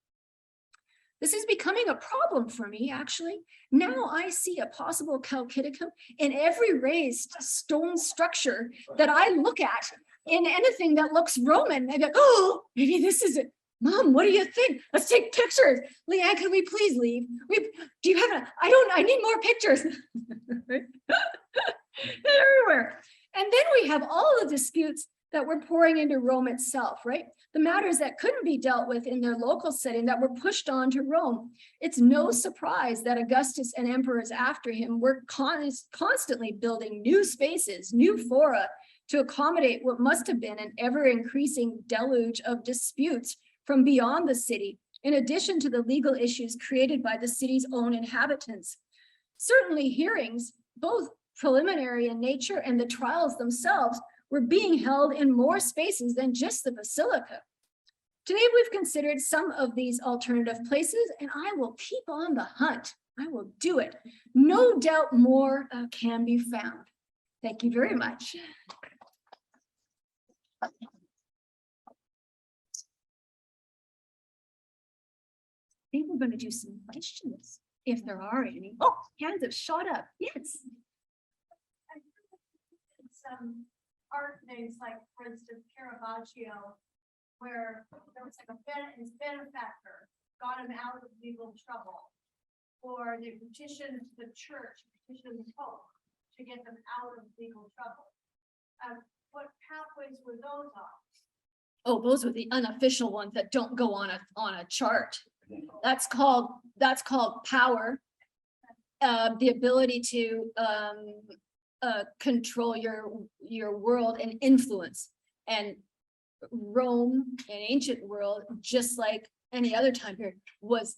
This is becoming a problem for me, actually. Now I see a possible Chalcidicum in every raised stone structure that I look at in anything that looks Roman. I go, oh, maybe this is it. Mom, what do you think? Let's take pictures. Leanne, can we please leave? Do you have I need more pictures. Everywhere. And then we have all the disputes that were pouring into Rome itself, right? The matters that couldn't be dealt with in their local setting that were pushed on to Rome. It's no surprise that Augustus and emperors after him were constantly building new spaces, new fora to accommodate what must have been an ever-increasing deluge of disputes from beyond the city, in addition to the legal issues created by the city's own inhabitants. Certainly hearings, both preliminary in nature and the trials themselves, were being held in more spaces than just the Basilica. Today, we've considered some of these alternative places, and I will keep on the hunt. I will do it. No doubt more can be found. Thank you very much. I think we're going to do some questions, if there are any. Oh, hands have shot up. Yes. Art things like, for instance, Caravaggio, where there was like his benefactor got him out of legal trouble, or they petitioned the church, petitioned the Pope to get them out of legal trouble. What pathways were those on? Oh, those were the unofficial ones that don't go on a chart. That's called power. The ability to control your world and influence. And Rome, an ancient world, just like any other time period, was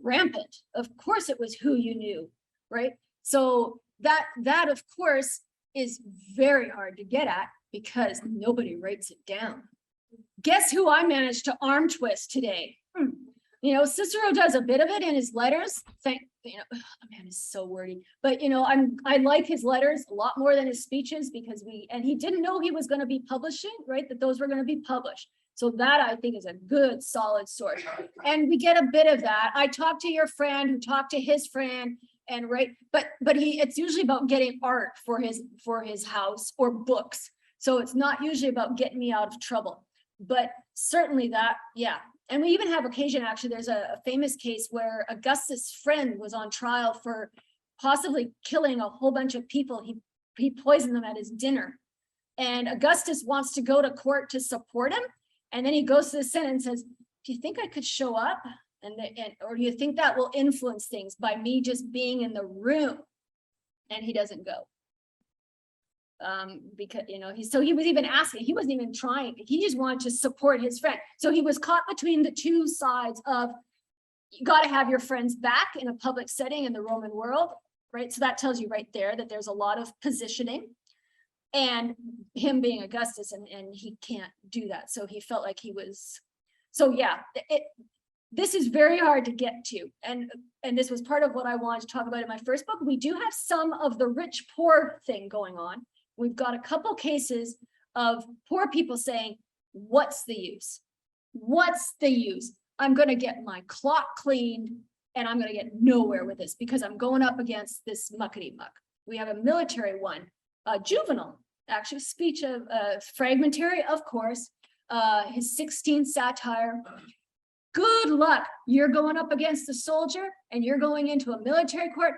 rampant. Of course, it was who you knew, right? So that of course is very hard to get at because nobody writes it down. Guess who I managed to arm twist today? You know, Cicero does a bit of it in his letters. The man is so wordy, but I like his letters a lot more than his speeches because he didn't know he was going to be publishing, right? That those were going to be published. So that I think is a good solid source. And we get a bit of that. I talked to your friend who talked to his friend and but it's usually about getting art for his house or books. So it's not usually about getting me out of trouble, but certainly that, yeah. And we even have occasion, actually, there's a famous case where Augustus' friend was on trial for possibly killing a whole bunch of people. He poisoned them at his dinner. And Augustus wants to go to court to support him. And then he goes to the Senate and says, do you think I could show up? Or do you think that will influence things by me just being in the room? And he doesn't go. Because he was even asking, he wasn't even trying, he just wanted to support his friend. So he was caught between the two sides of, you got to have your friends back in a public setting in the Roman world, right? So that tells you right there that there's a lot of positioning, and him being Augustus, and he can't do that. So he felt like he was, so yeah, this is very hard to get to. And this was part of what I wanted to talk about in my first book. We do have some of the rich poor thing going on. We've got a couple cases of poor people saying, what's the use? What's the use? I'm going to get my clock cleaned and I'm going to get nowhere with this because I'm going up against this muckety muck. We have a military one, Juvenal, actually speech of fragmentary, of course, his 16th satire. Good luck. You're going up against a soldier and you're going into a military court.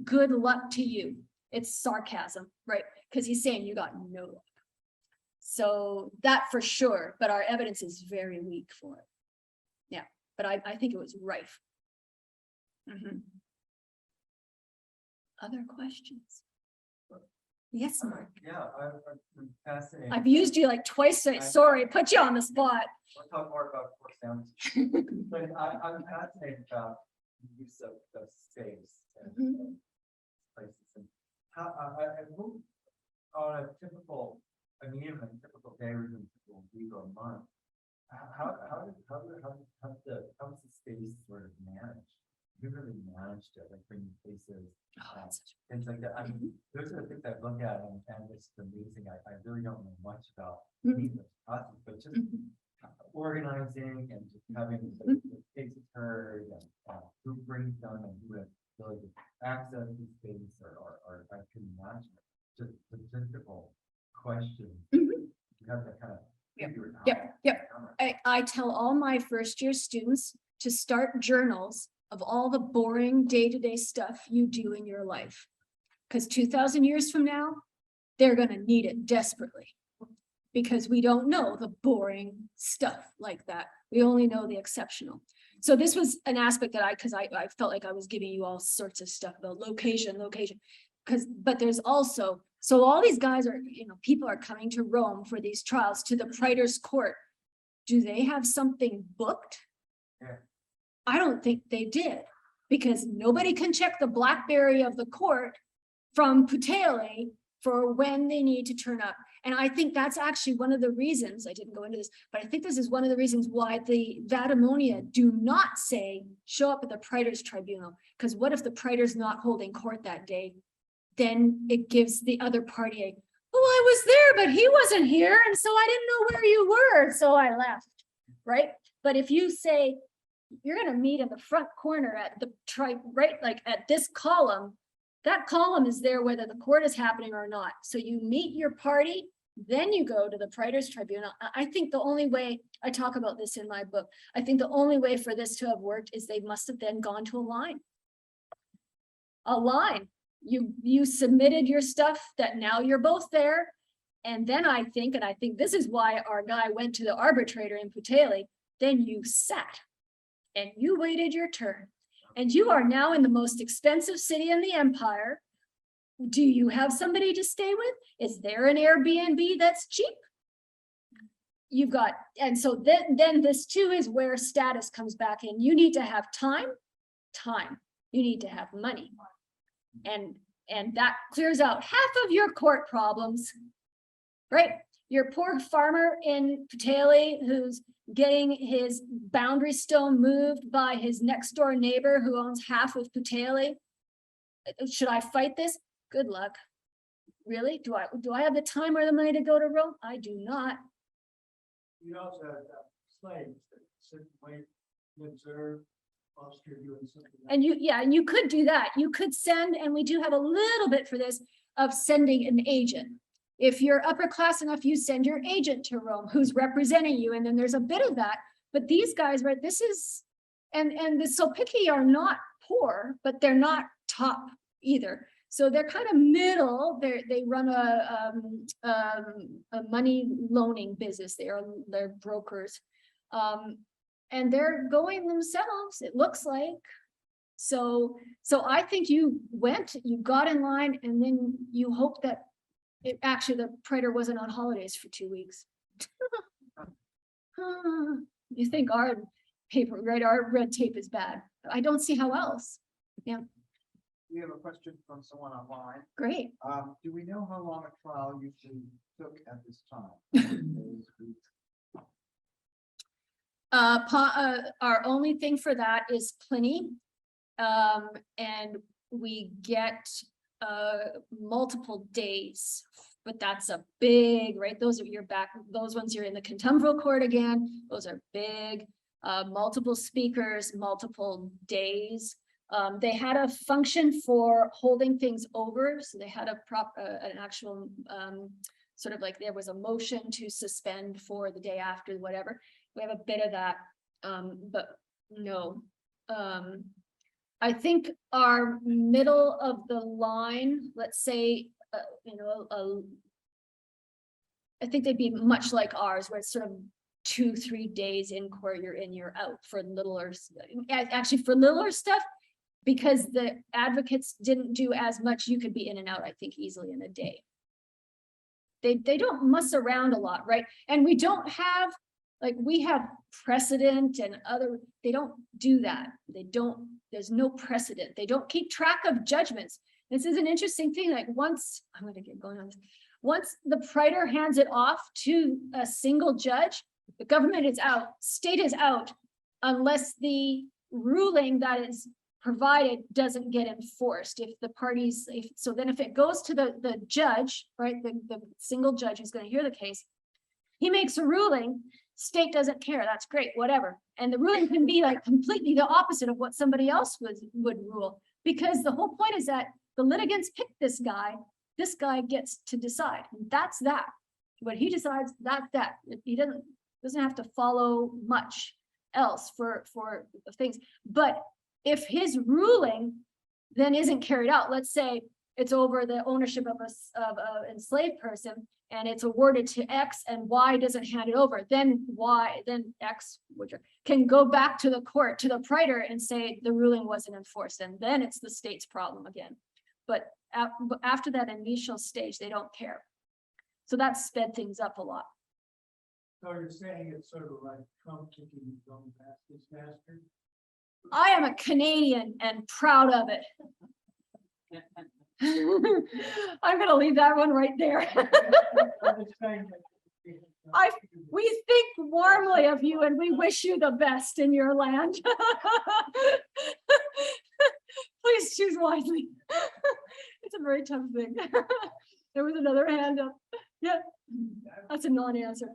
Good luck to you. It's sarcasm, right? Because he's saying you got no luck. So that for sure, but our evidence is very weak for it. Yeah, but I think it was rife. Other questions? Yes, Mark. Yeah, I'm fascinated. I've used you like twice. Sorry, put you on the spot. We'll talk more about court sounds. But I'm fascinated about the use of space and Mhm. places and how, I move on a typical, I mean, even a typical day or even a typical week or month. How's the space sort of managed? You really managed it, like bringing places, things like that. I mean, those are the things I look at and it's amazing. I really don't know much about the process, but just organizing and just having the cases heard and who brings them and who has the ability to access the space or I can imagine just logistical questions. You have to kind of figure it out. Yep. I tell all my first year students to start journals of all the boring day-to-day stuff you do in your life. Because 2,000 years from now, they're going to need it desperately. Because we don't know the boring stuff like that. We only know the exceptional. So this was an aspect that I felt like I was giving you all sorts of stuff about location. But there's also, so all these guys are, people are coming to Rome for these trials to the praetor's court. Do they have something booked? Yeah. I don't think they did, because nobody can check the BlackBerry of the court from Puteoli for when they need to turn up. And I think that's actually one of the reasons, I didn't go into this, but I think this is one of the reasons why the Vadamonia do not say, show up at the praetor's tribunal. Because what if the praetor's not holding court that day? Then it gives the other party I was there, but he wasn't here. And so I didn't know where you were. So I left, right? But if you say, you're going to meet in the front corner at the right, like at this column, that column is there whether the court is happening or not. So you meet your party, then you go to the praetor's tribunal. I think the only way, I talk about this in my book, I think the only way for this to have worked is they must have then gone to a line. A line. You submitted your stuff that now you're both there. And then I think this is why our guy went to the arbitrator in Puteoli, then you sat and you waited your turn. And you are now in the most expensive city in the empire. Do you have somebody to stay with? Is there an Airbnb that's cheap? You've got, and so then this too is where status comes back in. You need to have time. You need to have money. And that clears out half of your court problems, right? Your poor farmer in Puteoli who's getting his boundary stone moved by his next door neighbor who owns half of Puteoli. Should I fight this? Good luck. Really? Do I have the time or the money to go to Rome? I do not. You also have slaves that sit, wait, observe, whilst you're doing something. And you could do that. You could send, and we do have a little bit for this, of sending an agent. If you're upper class enough, you send your agent to Rome who's representing you. And then there's a bit of that. But these guys, right, this is, and the Sulpici are not poor, but they're not top either. So they're kind of middle. They run a money loaning business. They're brokers. And they're going themselves, it looks like. So I think you got in line, and then you hope that the praetor wasn't on holidays for 2 weeks. You think our paper, right? Our red tape is bad. I don't see how else. Yeah. We have a question from someone online. Great. Do we know how long a trial usually took at this time? Our only thing for that is Pliny. And we get multiple days, but that's a big, right? Those ones you're in the contumbrial court again. Those are big, multiple speakers, multiple days. They had a function for holding things over. So they had an actual sort of like there was a motion to suspend for the day after, whatever. We have a bit of that, but no. I think our middle of the line, let's say, I think they'd be much like ours, where it's sort of 2-3 days in court, you're in, you're out for littler, actually for littler stuff, because the advocates didn't do as much, you could be in and out, I think, easily in a day. They don't muss around a lot, right? And we don't have, like, we have precedent and other, they don't do that. There's no precedent. They don't keep track of judgments. This is an interesting thing, like once, I'm gonna get going on this. Once the praetor hands it off to a single judge, the government is out, state is out, unless the ruling that is provided doesn't get enforced. If the parties, so then if it goes to the judge, right, the single judge who's going to hear the case, he makes a ruling, state doesn't care, that's great, whatever. And the ruling can be like completely the opposite of what somebody else would rule, because the whole point is that the litigants pick this guy gets to decide. And that's that. What he decides, that's that. He doesn't have to follow much else for the things. But if his ruling then isn't carried out, let's say it's over the ownership of an enslaved person and it's awarded to X and Y doesn't hand it over, then X, which can go back to the court, to the praetor and say the ruling wasn't enforced, and then it's the state's problem again. But after that initial stage, they don't care. So that sped things up a lot. So you're saying it's sort of like Trump kicking his own master? I am a Canadian and proud of it. I'm gonna leave that one right there. I'm just saying that- We think warmly of you and we wish you the best in your land. Please choose wisely. It's a very tough thing. There was another hand up. Yeah, that's a non-answer.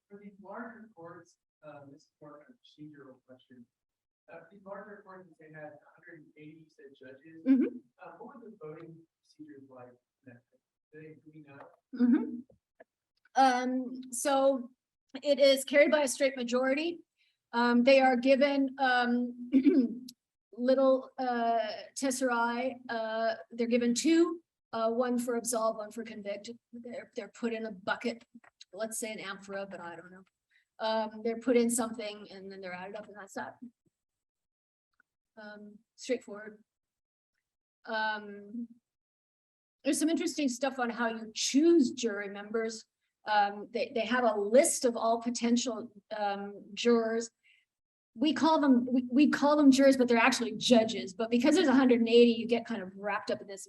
For these larger courts, this is more of a procedural question. These larger courts, they had 180 judges. Mhm. What were the voting procedures like? Do we know? So it is carried by a straight majority. They are given little tesserae. They're given two, one for absolve, one for convict. They're put in a bucket, let's say an amphora, but I don't know. They're put in something and then they're added up and that's that. Straightforward. There's some interesting stuff on how you choose jury members. They have a list of all potential jurors. We call them jurors, but they're actually judges. But because there's 180, you get kind of wrapped up in this.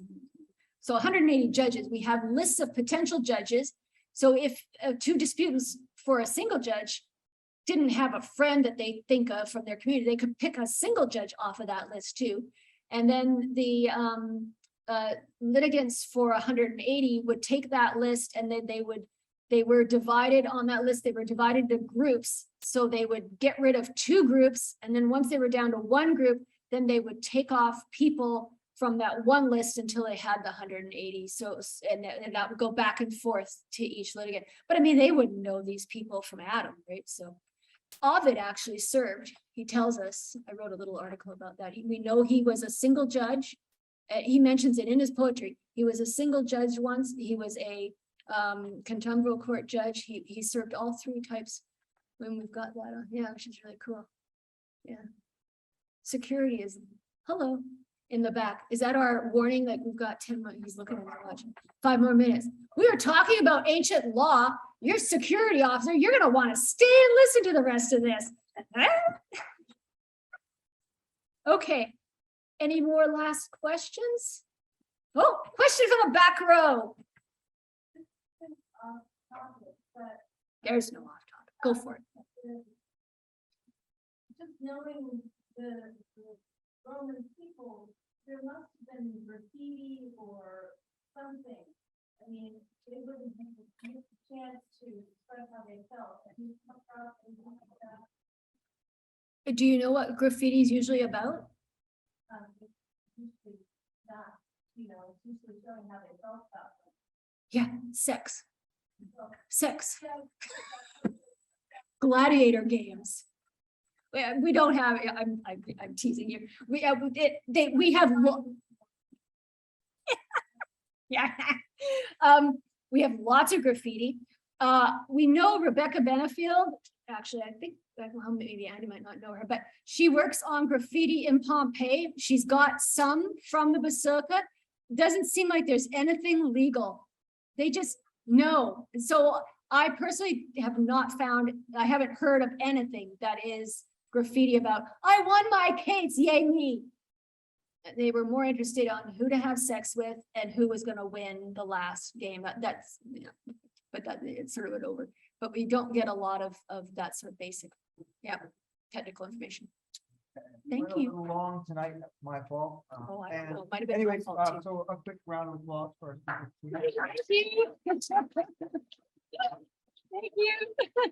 So 180 judges, we have lists of potential judges. So if two disputants for a single judge didn't have a friend that they think of from their community, they could pick a single judge off of that list too. And then the litigants for 180 would take that list and then they were divided on that list. They were divided into groups. So they would get rid of two groups. And then once they were down to one group, then they would take off people from that one list until they had the 180. So, and that would go back and forth to each litigant. But I mean, they wouldn't know these people from Adam, right? So Ovid actually served. He tells us, I wrote a little article about that. We know he was a single judge. He mentions it in his poetry. He was a single judge once. He was a contemporary court judge. He served all three types. When we've got that on, yeah, which is really cool. Yeah, security is hello in the back. Is that our warning that we've got 10 minutes? He's looking at the watch. 5 more minutes. We are talking about ancient law. You're security officer. You're gonna want to stay and listen to the rest of this. Okay. Any more last questions? Oh, question from the back row. There's no off topic. Go for it. Just knowing the Roman people, there must have been graffiti or something. I mean, they wouldn't have a chance to express how they felt. Do you know what graffiti is usually about? Usually not, it's usually showing how they felt about them. Yeah, sex. Sex. Gladiator games. We don't have. I'm teasing you. We have. Yeah. We have lots of graffiti. We know Rebecca Benefield. Actually, I think well, maybe Andy might not know her, but she works on graffiti in Pompeii. She's got some from the Basilica. Doesn't seem like there's anything legal. They just No, so I personally have not found, I haven't heard of anything that is graffiti about, I won my case, yay me. They were more interested on who to have sex with and who was gonna win the last game. That's, yeah, but that, it's sort of it over. But we don't get a lot of that sort of basic, yeah, technical information. Thank Went a you. little long tonight, that's my fault. Oh, I don't And know, might have been my anyways, fault too. so a quick round of applause for. Thank you. Thank you.